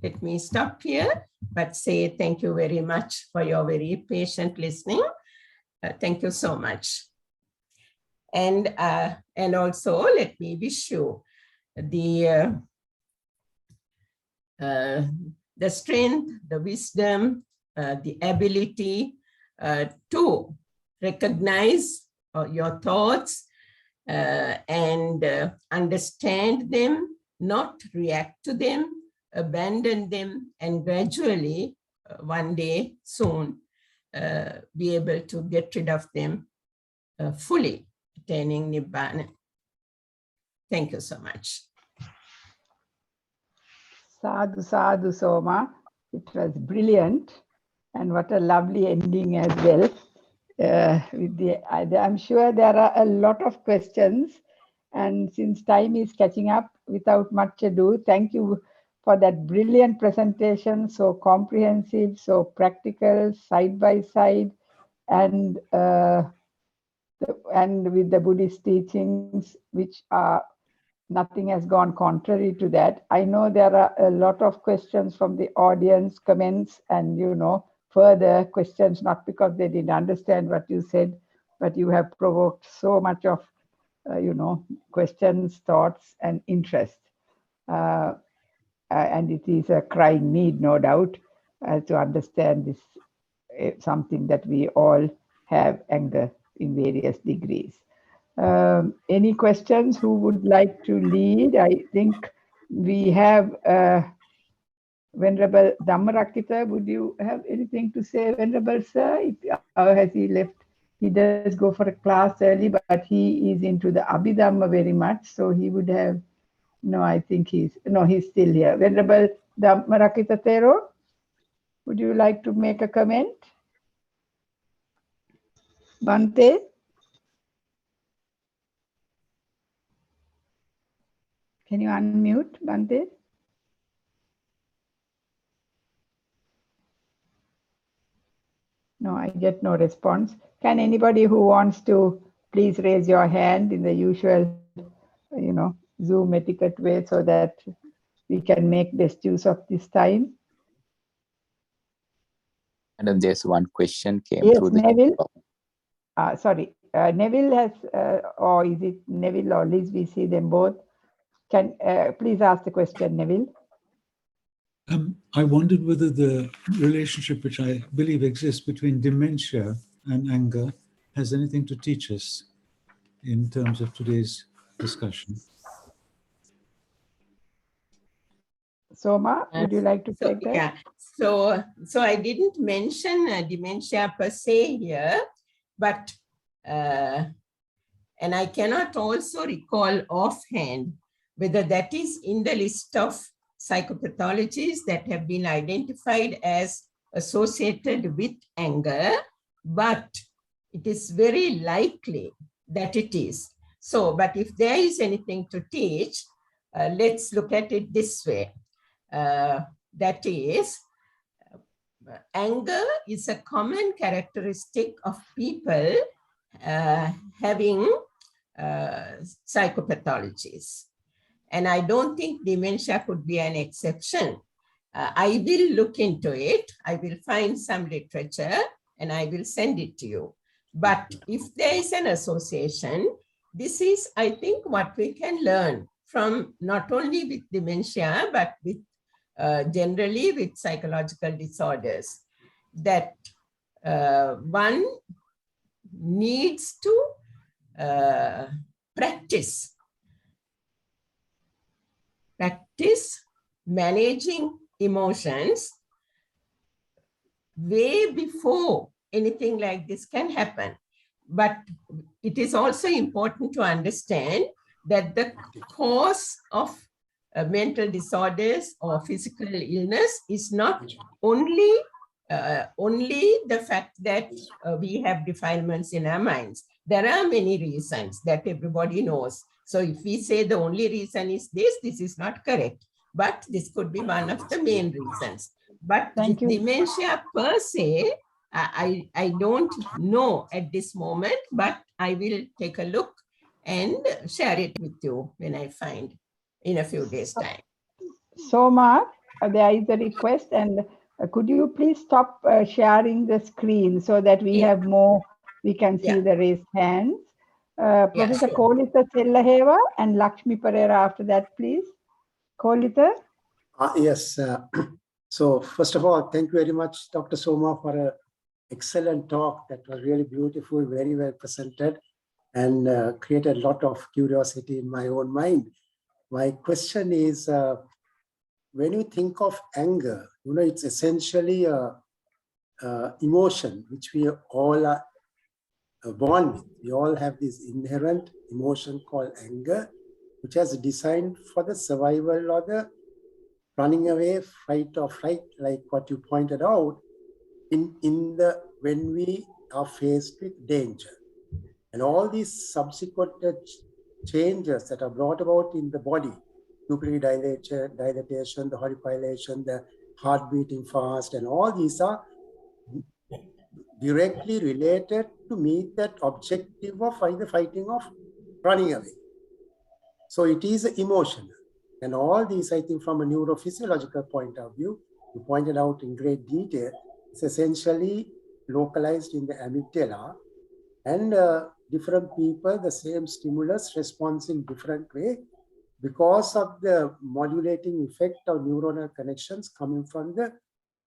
let me stop here, but say thank you very much for your very patient listening. Thank you so much. And also let me wish you the strength, the wisdom, the ability to recognize your thoughts and understand them, not react to them, abandon them, and gradually, one day soon, be able to get rid of them fully, attaining Nibbana. Thank you so much. Sadhu, sadhu, Soma. It was brilliant. And what a lovely ending as well. I'm sure there are a lot of questions. And since time is catching up, without much ado, thank you for that brilliant presentation, so comprehensive, so practical, side by side, and with the Buddhist teachings, which are nothing has gone contrary to that. I know there are a lot of questions from the audience, comments, and further questions, not because they didn't understand what you said, but you have provoked so much of questions, thoughts, and interest. And it is a crying need, no doubt, to understand this, something that we all have anger in various degrees. Any questions? Who would like to lead? I think we have Venerable Dhammarakkhita. Would you have anything to say, Venerable Sir? Has he left? He does go for a class early, but he is into the Abhidhamma very much. So he would have, I think he's still here. Venerable Dhammarakkhita Thero, would you like to make a comment? Bhante? Can you unmute, Bhante? No, I get no response. Can anybody who wants to please raise your hand in the usual, Zoom etiquette way so that we can make best use of this time? And there's one question came yes, through Neville. Sorry, Neville has, or is it Neville or Liz? We see them both. Can please ask the question, Neville? I wondered whether the relationship, which I believe exists between dementia and anger, has anything to teach us in terms of today's discussion. Soma, would you like to take that? Yeah, so I didn't mention dementia per se here, but, and I cannot also recall offhand whether that is in the list of psychopathologies that have been identified as associated with anger, but it is very likely that it is. So, but if there is anything to teach, let's look at it this way. That is, anger is a common characteristic of people having psychopathologies. And I don't think dementia could be an exception. I will look into it. I will find some literature and I will send it to you. But if there is an association, this is, I think, what we can learn from not only with dementia, but with generally with psychological disorders, that one needs to practice managing emotions way before anything like this can happen. But it is also important to understand that the cause of mental disorders or physical illness is not only the fact that we have defilements in our minds, There are many reasons that everybody knows. So if we say the only reason is this is not correct. But this could be one of the main reasons. But Thank you. dementia per se, I don't know at this moment, but I will take a look and share it with you when I find in a few days' time. Soma, there is a request, and could you please stop sharing the screen so that we have more, we can see the raised hands. Professor sure. Kolita Sellaheva and Lakshmi Pereira after that, please. Kolita? Yes. So first of all, thank you very much, Dr. Soma, for an excellent talk that was really beautiful, very well presented, and created a lot of curiosity in my own mind. My question is, when you think of anger, it's essentially a emotion which we all are born with. We all have this inherent emotion called anger, which is designed for the survival or the running away, fight or flight, like what you pointed out, when we are faced with danger. And all these subsequent changes that are brought about in the body, pupillary dilatation, the horripilation, the heart beating fast, and all these are directly related to meet that objective of either fighting or running away. So it is emotional. And all these, I think, from a neurophysiological point of view, you pointed out in great detail, it's essentially localized in the amygdala, and different people, the same stimulus responds in different way because of the modulating effect of neuronal connections coming from the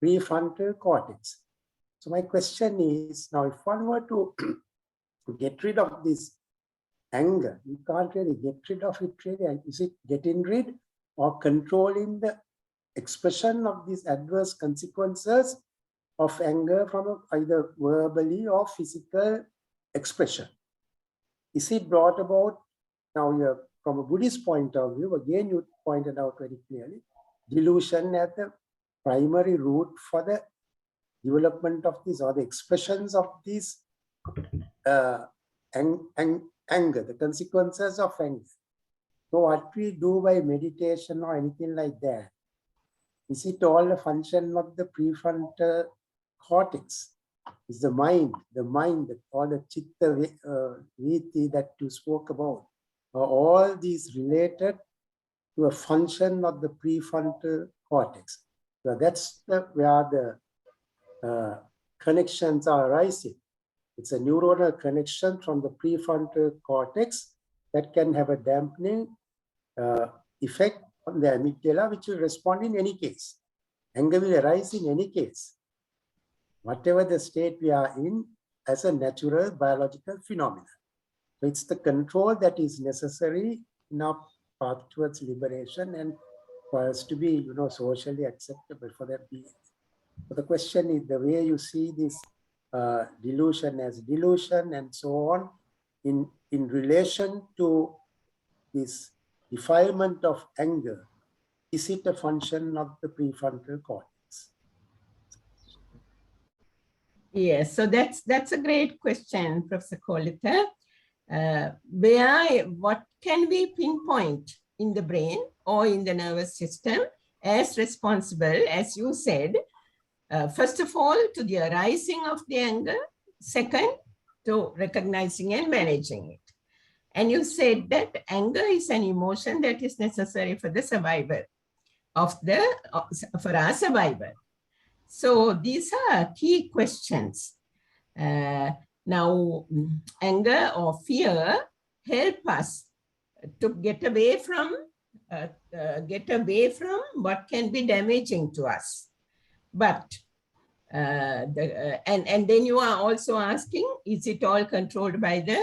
prefrontal cortex. So my question is, now if one were to get rid of this anger, you can't really get rid of it really. Is it getting rid or controlling the expression of these adverse consequences of anger from either verbally or physical expression? Is it brought about, now you're from a Buddhist point of view, again you pointed out very clearly, delusion at the primary root for the development of these or the expressions of these anger, the consequences of anger. So what we do by meditation or anything like that, is it all a function of the prefrontal cortex? Is the mind, all the chitta viti that you spoke about, are all these related to a function of the prefrontal cortex? So that's where the connections are arising. It's a neuronal connection from the prefrontal cortex that can have a dampening effect on the amygdala, which will respond in any case. Anger will arise in any case, whatever the state we are in, as a natural biological phenomenon. So it's the control that is necessary in our path towards liberation and for us to be, socially acceptable for that being. So the question is, the way you see this delusion as delusion and so on, in relation to this defilement of anger, is it a function of the prefrontal cortex? Yes, so that's a great question, Professor Kolita. What can we pinpoint in the brain or in the nervous system as responsible, as you said, first of all, to the arising of the anger, second, to recognizing and managing it. And you said that anger is an emotion that is necessary for the survival for our survival. So these are key questions. Now, anger or fear help us to get away from what can be damaging to us. But and then you are also asking, is it all controlled by the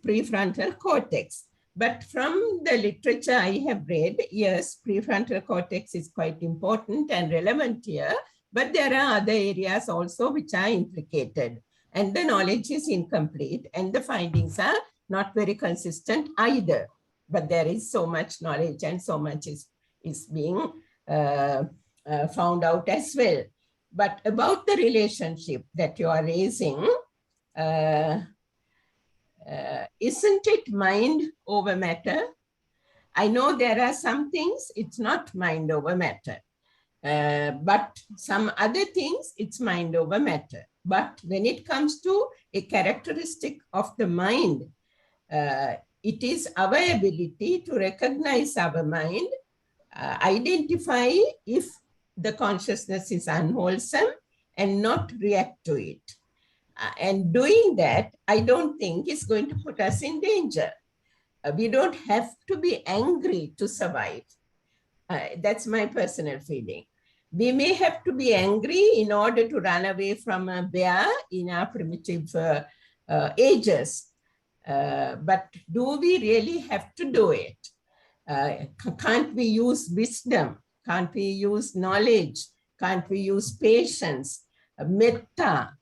prefrontal cortex? But from the literature I have read, yes, prefrontal cortex is quite important and relevant here, but there are other areas also which are implicated, and the knowledge is incomplete and the findings are not very consistent either. But there is so much knowledge and so much is being found out as well. But about the relationship that you are raising, isn't it mind over matter? I know there are some things it's not mind over matter, but some other things it's mind over matter. But when it comes to a characteristic of the mind, it is our ability to recognize our mind, identify if the consciousness is unwholesome and not react to it. And doing that, I don't think is going to put us in danger. We don't have to be angry to survive. That's my personal feeling. We may have to be angry in order to run away from a bear in our primitive ages. But do we really have to do it? Can't we use wisdom? Can't we use knowledge? Can't we use patience, metta,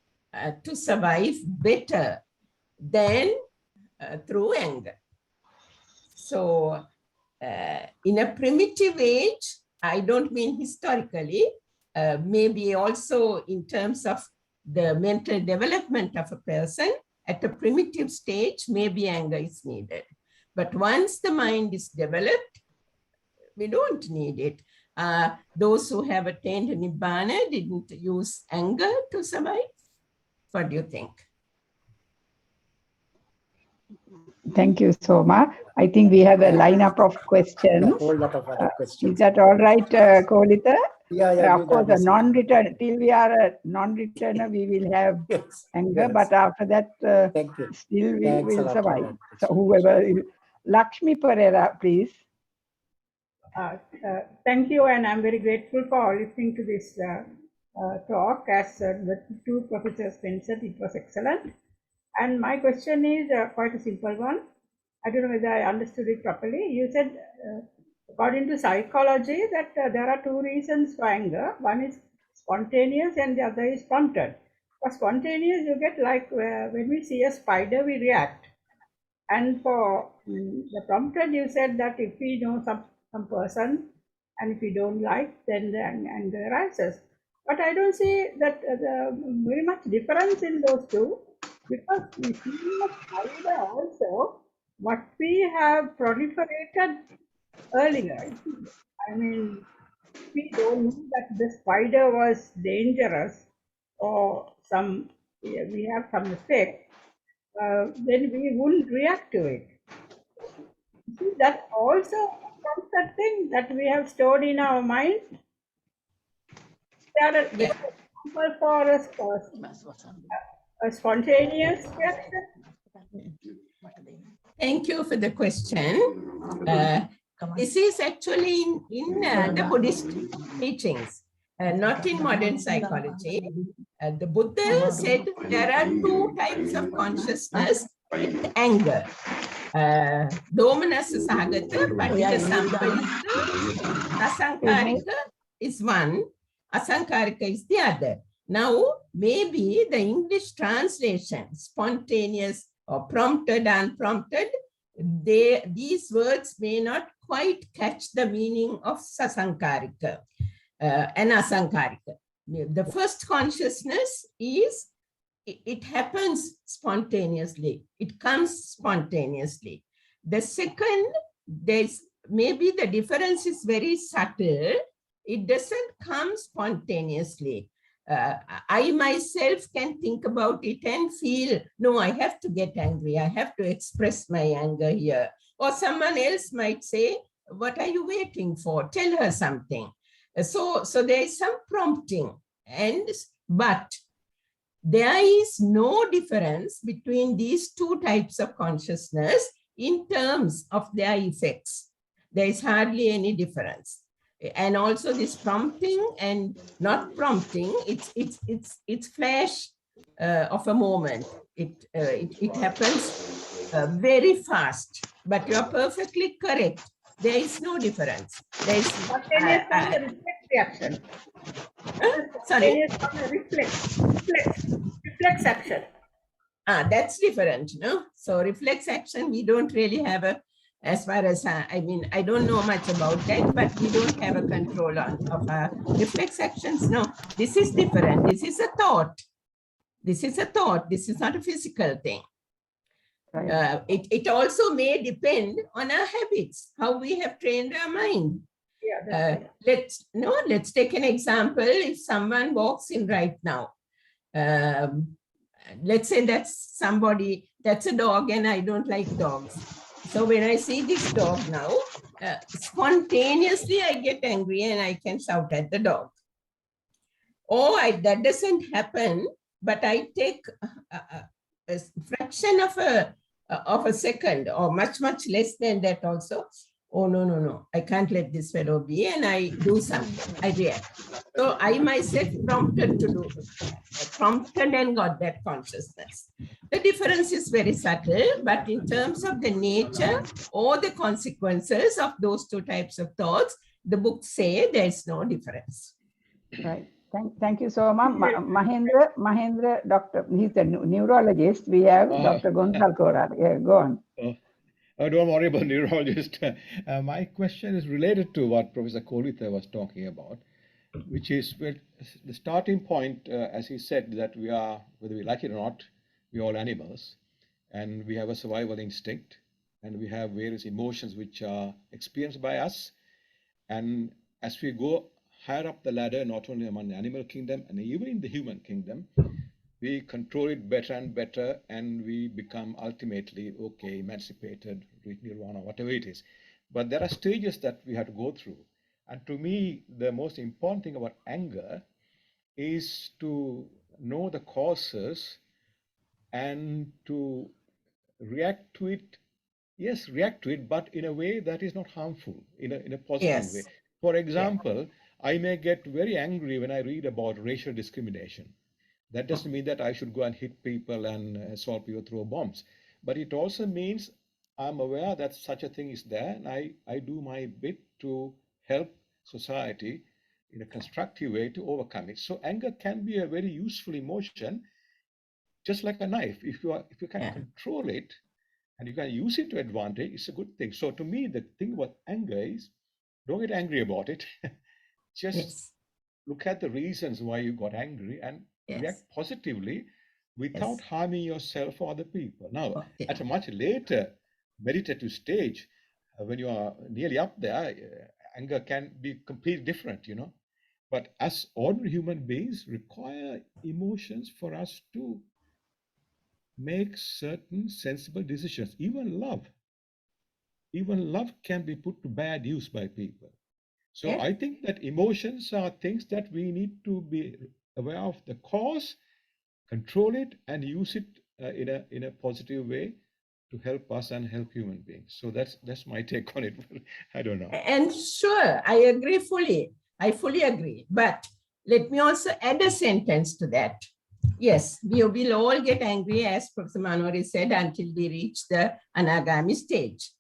to survive better than through anger? So in a primitive age, I don't mean historically, maybe also in terms of the mental development of a person, at a primitive stage, maybe anger is needed. But once the mind is developed, we don't need it. Those who have attained Nibbana didn't use anger to survive. What do you think? Thank you, Soma. I think we have a lineup of questions. A whole lot of other questions. Is that all right, Kolita? Yeah, Of course, a non-return, till we are a non-returner, we will have yes, anger, yes. but after that, Thank you. still we Thanks a will lot for survive. that So question. whoever, Lakshmi Pereira, please. Thank you, and I'm very grateful for listening to this talk. As the two professors mentioned, it was excellent. And my question is quite a simple one. I don't know whether I understood it properly. You said, according to psychology, that there are two reasons for anger. One is spontaneous and the other is prompted. For spontaneous, you get like when we see a spider, we react. And for the prompted, you said that if we know some person and if we don't like, then the anger arises. But I don't see that very much difference in those two, because we see in the spider also what we have proliferated earlier. I mean, if we don't know that the spider was dangerous or we have some effect, then we wouldn't react to it. That also comes that thing that we have stored in our mind. There are example for a spontaneous reaction. Thank you for the question. This is actually in the Buddhist teachings, not in modern psychology. The Buddha said there are two types of consciousness with anger. Domanassa sahagata, paticca sampayutta, asankarika is one, asankarika is the other. Now, maybe the English translation, spontaneous or prompted, unprompted, these words may not quite catch the meaning of sasankarika and asankarika. The first consciousness is, it happens spontaneously. It comes spontaneously. The second, maybe the difference is very subtle. It doesn't come spontaneously. I myself can think about it and feel, no, I have to get angry. I have to express my anger here. Or someone else might say, what are you waiting for? Tell her something. So there is some prompting, but there is no difference between these two types of consciousness in terms of their effects. There is hardly any difference. And also this prompting and not prompting, it's flash of a moment. It happens very fast, but you're perfectly correct. There is no difference. There is spontaneous reflex reaction. Sorry? Reflex action. That's different, no? So reflex action, we don't really have as far as, I mean, I don't know much about that, but we don't have a control of reflex actions. No, this is different. This is a thought. This is a thought. This is not a physical thing. Right. It also may depend on our habits, how we have trained our mind. Yeah, that's right. Let's take an example. If someone walks in right now, let's say that's somebody, that's a dog, and I don't like dogs. So when I see this dog now, spontaneously I get angry and I can shout at the dog. Or that doesn't happen, but I take a fraction of a second, or much less than that also. Oh, no, I can't let this fellow be, and I do something, I react. So I myself prompted and got that consciousness. The difference is very subtle, but in terms of the nature or the consequences of those two types of thoughts, the books say there's no difference. Right. Thank you so much. Mahendra, doctor, he's a neurologist. We have Dr. Gonzal Korar. Yeah, go on. Don't worry about neurologist. My question is related to what Professor Kolitha was talking about, which is the starting point, as he said, that we are, whether we like it or not, we're all animals, and we have a survival instinct, and we have various emotions which are experienced by us. And as we go higher up the ladder, not only among the animal kingdom and even in the human kingdom, we control it better and better, and we become ultimately, okay, emancipated, reach nirvana, whatever it is. But there are stages that we have to go through. And to me, the most important thing about anger is to know the causes and to react to it. Yes, react to it, but in a way that is not harmful, in a positive way. For example, I may get very angry when I read about racial discrimination. That doesn't mean that I should go and hit people and assault people, throw bombs. But it also means I'm aware that such a thing is there, and I do my bit to help society in a constructive way to overcome it. So anger can be a very useful emotion, just like a knife. If you can control it and you can use it to advantage, it's a good thing. So to me, the thing about anger is, don't get angry about it. Just look at the reasons why you got angry and react positively without harming yourself or other people. Now, at a much later meditative stage, when you are nearly up there, anger can be completely different, But as ordinary human beings require emotions for us to make certain sensible decisions. Even love can be put to bad use by people. So I think that emotions are things that we need to be aware of the cause, control it, and use it in a positive way to help us and help human beings. So that's my take on it. I don't know. And sure, I agree fully. I fully agree. But let me also add a sentence to that. Yes, we will all get angry, as Professor Manwari said, until we reach the anagami stage.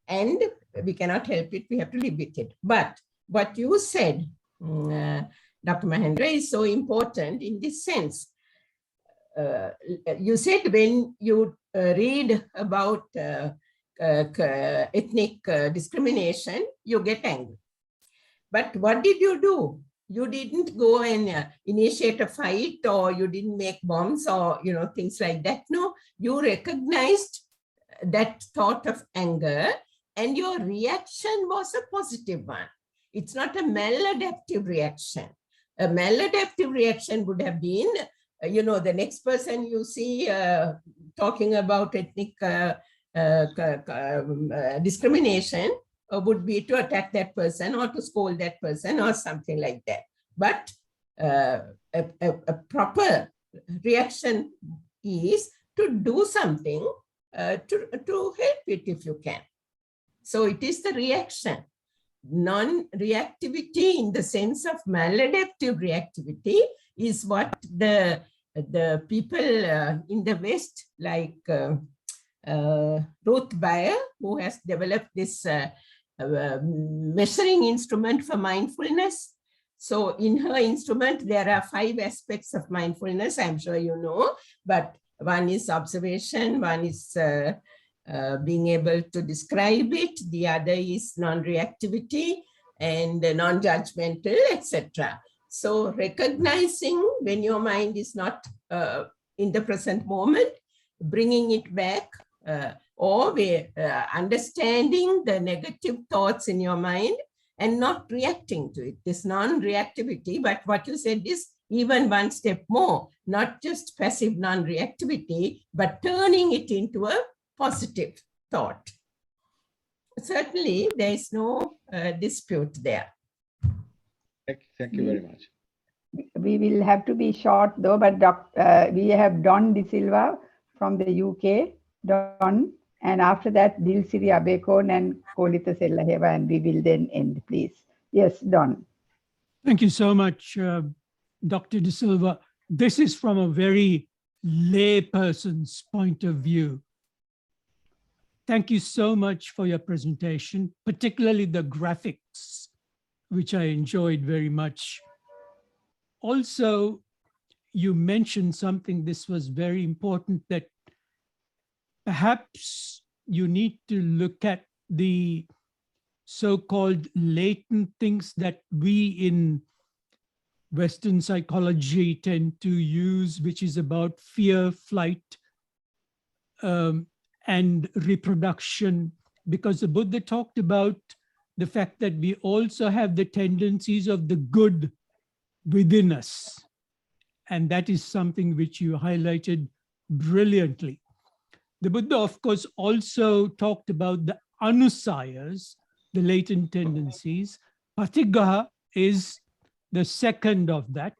And we cannot help it. We have to live with it. But what you said, Dr. Mahendra, is so important in this sense. You said when you read about ethnic discrimination, you get angry. But what did you do? You didn't go and initiate a fight, or you didn't make bombs, or things like that. No, you recognized that thought of anger, and your reaction was a positive one. It's not a maladaptive reaction. A maladaptive reaction would have been, the next person you see talking about ethnic discrimination would be to attack that person or to scold that person or something like that. But a proper reaction is to do something to help it if you can. So it is the reaction. Non-reactivity in the sense of maladaptive reactivity is what the people in the West, like Ruth Bayer, who has developed this measuring instrument for mindfulness. So in her instrument, there are 5 aspects of mindfulness, I'm sure you know, but one is observation, one is being able to describe it, the other is non-reactivity and non-judgmental, etc. So recognizing when your mind is not in the present moment, bringing it back or understanding the negative thoughts in your mind and not reacting to it. This non-reactivity, but what you said is even one step more, not just passive non-reactivity, but turning it into a positive thought. Certainly, there is no dispute there. Thank you very much. We will have to be short though, but we have Don De Silva from the UK, Don, and after that Dilsiri Abekon and Kolita Sellaheva, and we will then end, please. Yes, Don. Thank you so much, Dr. De Silva. This is from a very layperson's point of view. Thank you so much for your presentation, particularly the graphics, which I enjoyed very much. Also, you mentioned something, this was very important, that perhaps you need to look at the so-called latent things that we in Western psychology tend to use, which is about fear, flight, and reproduction, because the Buddha talked about the fact that we also have the tendencies of the good within us. And that is something which you highlighted brilliantly. The Buddha, of course, also talked about the anusayas, the latent tendencies. Patigha is the second of that,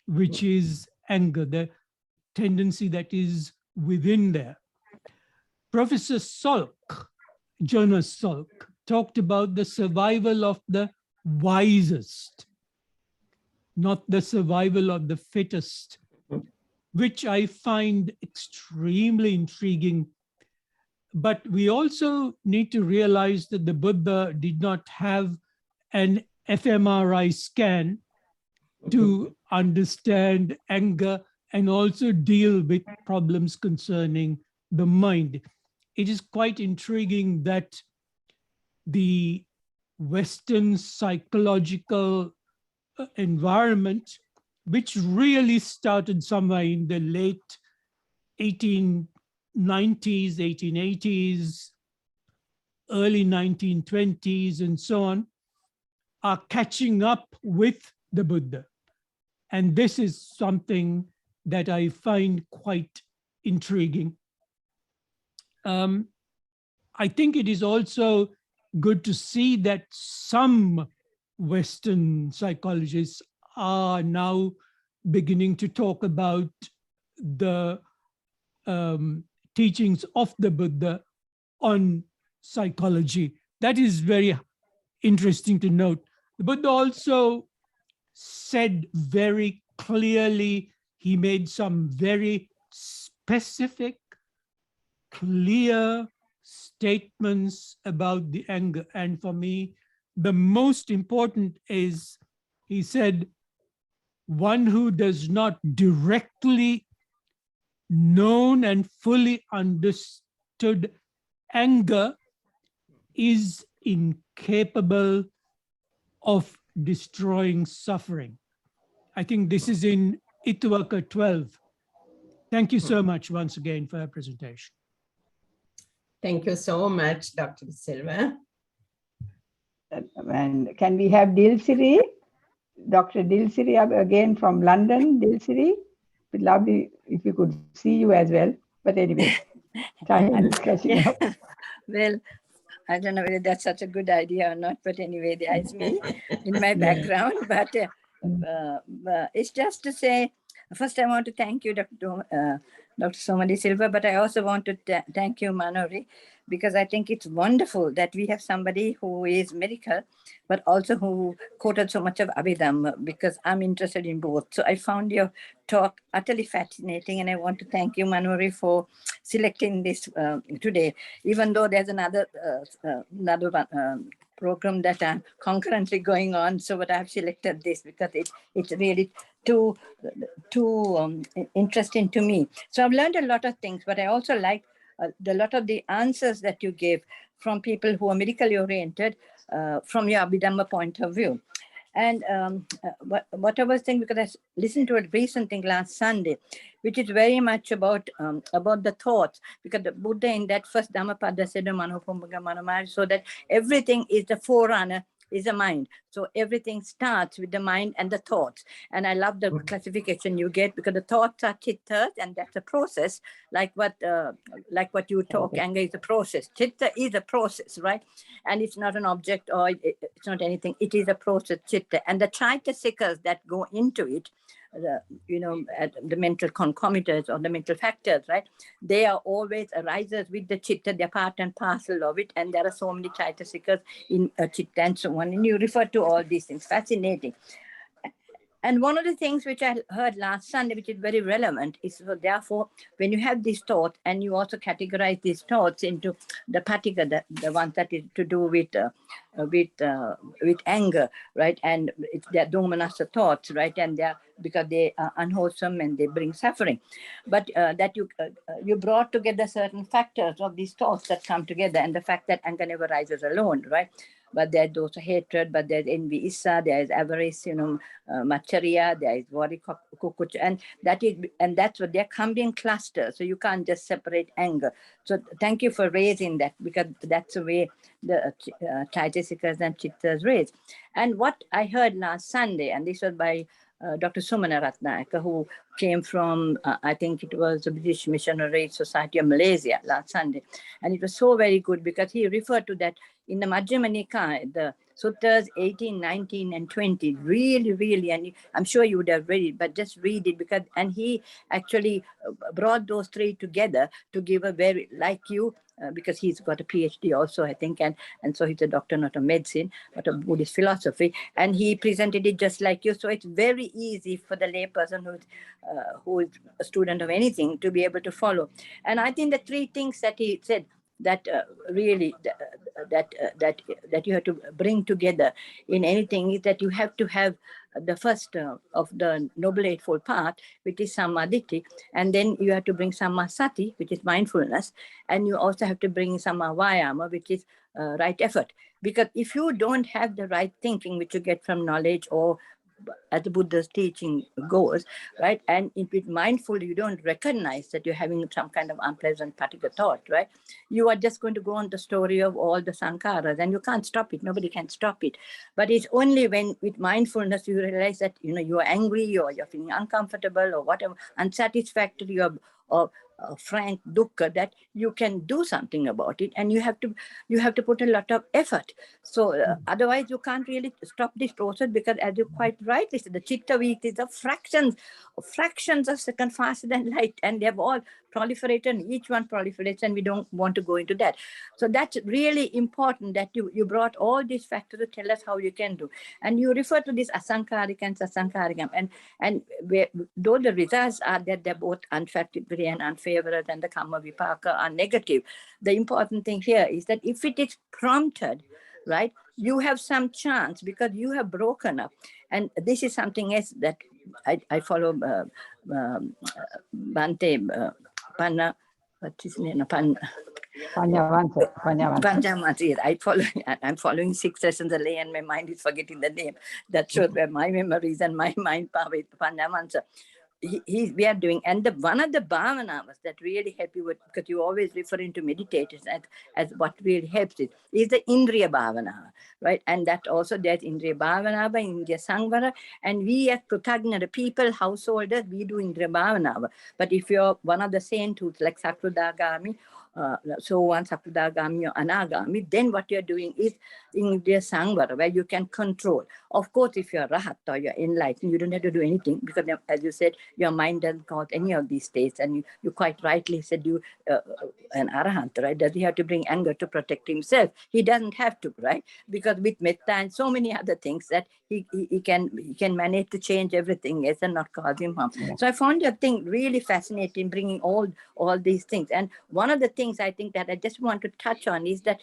which is anger, the tendency that is within there. Professor Salk, Jonas Salk, talked about the survival of the wisest, not the survival of the fittest, which I find extremely intriguing. But we also need to realize that the Buddha did not have an fMRI scan to understand anger and also deal with problems concerning the mind. It is quite intriguing that the Western psychological environment, which really started somewhere in the late 1890s, 1880s, early 1920s, and so on, are catching up with the Buddha. And this is something that I find quite intriguing. I think it is also good to see that some Western psychologists are now beginning to talk about the teachings of the Buddha on psychology. That is very interesting to note. The Buddha also said very clearly, he made some very specific, clear statements about the anger. And for me, the most important is, he said, one who does not directly known and fully understood anger is incapable of destroying suffering. I think this is in Itwaka 12. Thank you so much once again for your presentation. Thank you so much, Dr. Silva. And can we have Dilsiri? Dr. Dilsiri again from London. Dilsiri, we'd love if we could see you as well. But anyway, time is catching up. Well, I don't know whether that's such a good idea or not, but anyway, there's me in my background. But it's just to say, first I want to thank you, Dr. Soma De Silva, but I also want to thank you, Manori, because I think it's wonderful that we have somebody who is medical, but also who quoted so much of Abhidhamma, because I'm interested in both. So I found your talk utterly fascinating, and I want to thank you, Manori, for selecting this today, even though there's another program that I'm concurrently going on. So, but I've selected this because it's really too interesting to me. So I've learned a lot of things, but I also like a lot of the answers that you give from people who are medically oriented from your Abhidhamma point of view. And what I was saying, because I listened to a recent thing last Sunday, which is very much about the thoughts, because the Buddha in that first Dhammapada said, so that everything is the forerunner, is the mind. So everything starts with the mind and the thoughts. And I love the classification you get, because the thoughts are chittas, and that's a process, like what you talk. Anger is a process. Chitta is a process, right? And it's not an object, or it's not anything. It is a process, chitta. And the chaitasikas that go into it, the mental concomitants or the mental factors, right? They are always arises with the chitta. They're part and parcel of it. And there are so many chaitasikas in chitta and so on. And you refer to all these things. Fascinating. And one of the things which I heard last Sunday, which is very relevant, is so therefore, when you have these thoughts, and you also categorize these thoughts into the patika, the ones that is to do with anger, right? And it's their domanassa thoughts, right? And they're because they are unwholesome and they bring suffering. But that you brought together certain factors of these thoughts that come together, and the fact that anger never rises alone, right? But there's also hatred, but there's envy, issa, there is avarice, Maitriya, there is worry, kukuch, and that's what they're coming in clusters. So you can't just separate anger. So thank you for raising that, because that's the way the chaitasikas and chittas raise. And what I heard last Sunday, and this was by Dr. Sumana Ratnayaka, who came from, I think it was the British Missionary Society of Malaysia last Sunday. And it was so very good, because he referred to that in the Majjhima Nikaya, the suttas 18, 19, and 20, really, really, and I'm sure you would have read it, but just read it, because, and he actually brought those three together to give a very, like you, because he's got a PhD also, I think, and so he's a doctor, not of medicine, but of Buddhist philosophy, and he presented it just like you. So it's very easy for the layperson who is a student of anything to be able to follow. And I think the three things that he said that really that you have to bring together in anything is that you have to have the first of the Noble Eightfold Path, which is Sammaditthi, and then you have to bring Sammasati, which is mindfulness, and you also have to bring Sammavayama, which is right effort. Because if you don't have the right thinking, which you get from knowledge, or as the Buddha's teaching goes, right? And with mindful, you don't recognize that you're having some kind of unpleasant particular thought, right? You are just going to go on the story of all the sankharas, and you can't stop it. Nobody can stop it. But it's only when with mindfulness you realize that you are angry, or you're feeling uncomfortable, or whatever, unsatisfactory, or frank dukkha, that you can do something about it, and you have to put a lot of effort. So otherwise you can't really stop this process, because as you quite rightly said, the chitta viti is a fractions of second faster than light, and they have all proliferated, and each one proliferates, and we don't want to go into that. So that's really important, that you brought all these factors to tell us how you can do. And you refer to this asankarika and sasankarika, and though the results are that they're both unfavorable and unfavorable, and the karma vipaka are negative, the important thing here is that if it is prompted, right, you have some chance, because you have broken up. And this is something else that I follow Bhante Panna, what's his name? Panjavansa. I'm following 6 sessions a day, and my mind is forgetting the name. That shows where my memories and my mind power with Panjavansa. We are doing, and one of the bhavanas that really help you with, because you always referring to meditators as what really helps it, is the Indriya Bhavana, right? And that also there's Indriya Bhavana by Indriya Sangvara, and we as Pratagnara people, householders, we do Indriya Bhavana. But if you're one of the saints who's like Sakradagami, so one Sakradagami or Anagami, then what you're doing is Indriya Sangvara, where you can control. Of course, if you're Rahat or you're enlightened, you don't have to do anything, because as you said, your mind doesn't cause any of these states. And you quite rightly said an Arahant, right? Does he have to bring anger to protect himself? He doesn't have to, right? Because with metta and so many other things that he can manage to change everything else and not cause him harm. Yeah. So I found your thing really fascinating, bringing all these things. And one of the things I think that I just want to touch on is that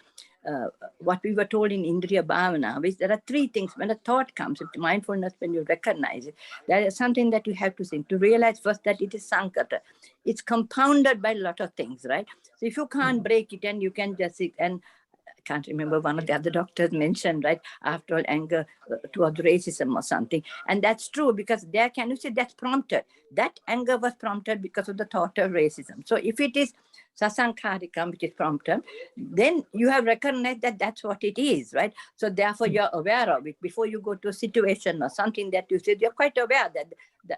what we were told in Indriya Bhavana, which there are 3 things. When a thought comes, with mindfulness, when you recognize it, there is something that you have to think, to realize first that it is sankata. It's compounded by a lot of things, right? So if you can't break it, and you can just sit and can't remember, one of the other doctors mentioned, right, after all, anger towards racism or something. And that's true, because there, can you say that's prompted? That anger was prompted because of the thought of racism. So if it is sasankharikam, which is prompted, then you have recognized that that's what it is, right? So therefore you're aware of it. Before you go to a situation or something that you said, you're quite aware that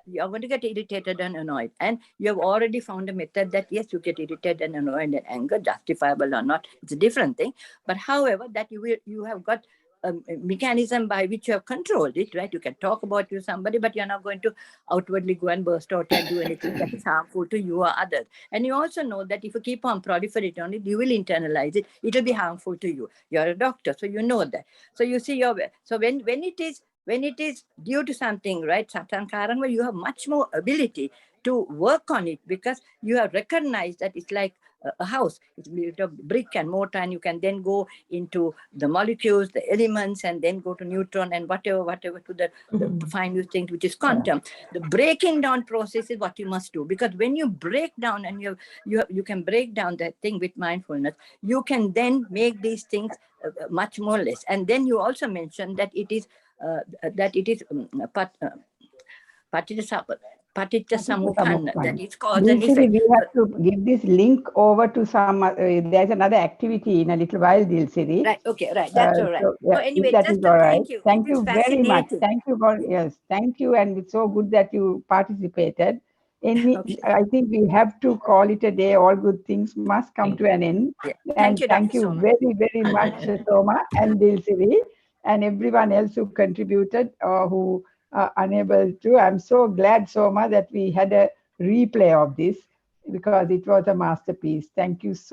you're going to get irritated and annoyed. And you have already found a method that, yes, you get irritated and annoyed and anger, justifiable or not, it's a different thing. But however, that you have got a mechanism by which you have controlled it, right? You can talk about to somebody, but you're not going to outwardly go and burst out and do anything that is harmful to you or others. And you also know that if you keep on proliferating on it, you will internalize it. It will be harmful to you. You're a doctor, so you know that. So you see, so when it is due to something, right, sasankaranga, you have much more ability to work on it, because you have recognized that it's like a house. It's built of brick and mortar, and you can then go into the molecules, the elements, and then go to neutron and whatever to the finest thing, which is quantum. The breaking down process is what you must do, because when you break down and you can break down that thing with mindfulness, you can then make these things much more less. And then you also mentioned that it is Paticca that is cause and effect. We have to give this link over to some, there's another activity in a little while, Dilsiri. Right, okay, right, that's all right. So, So anyway, that just is all right. thank you. Thank It was you very much. fascinating. Thank you for, yes, thank you. And it's so good that you participated. I think we have to call it a day. All good things must come to an end. Yeah. And Thank you, thank Dr. you Soma. very, very much, Soma and Dilsiri, and everyone else who contributed or who are unable to. I'm so glad, Soma, that we had a replay of this, because it was a masterpiece. Thank you so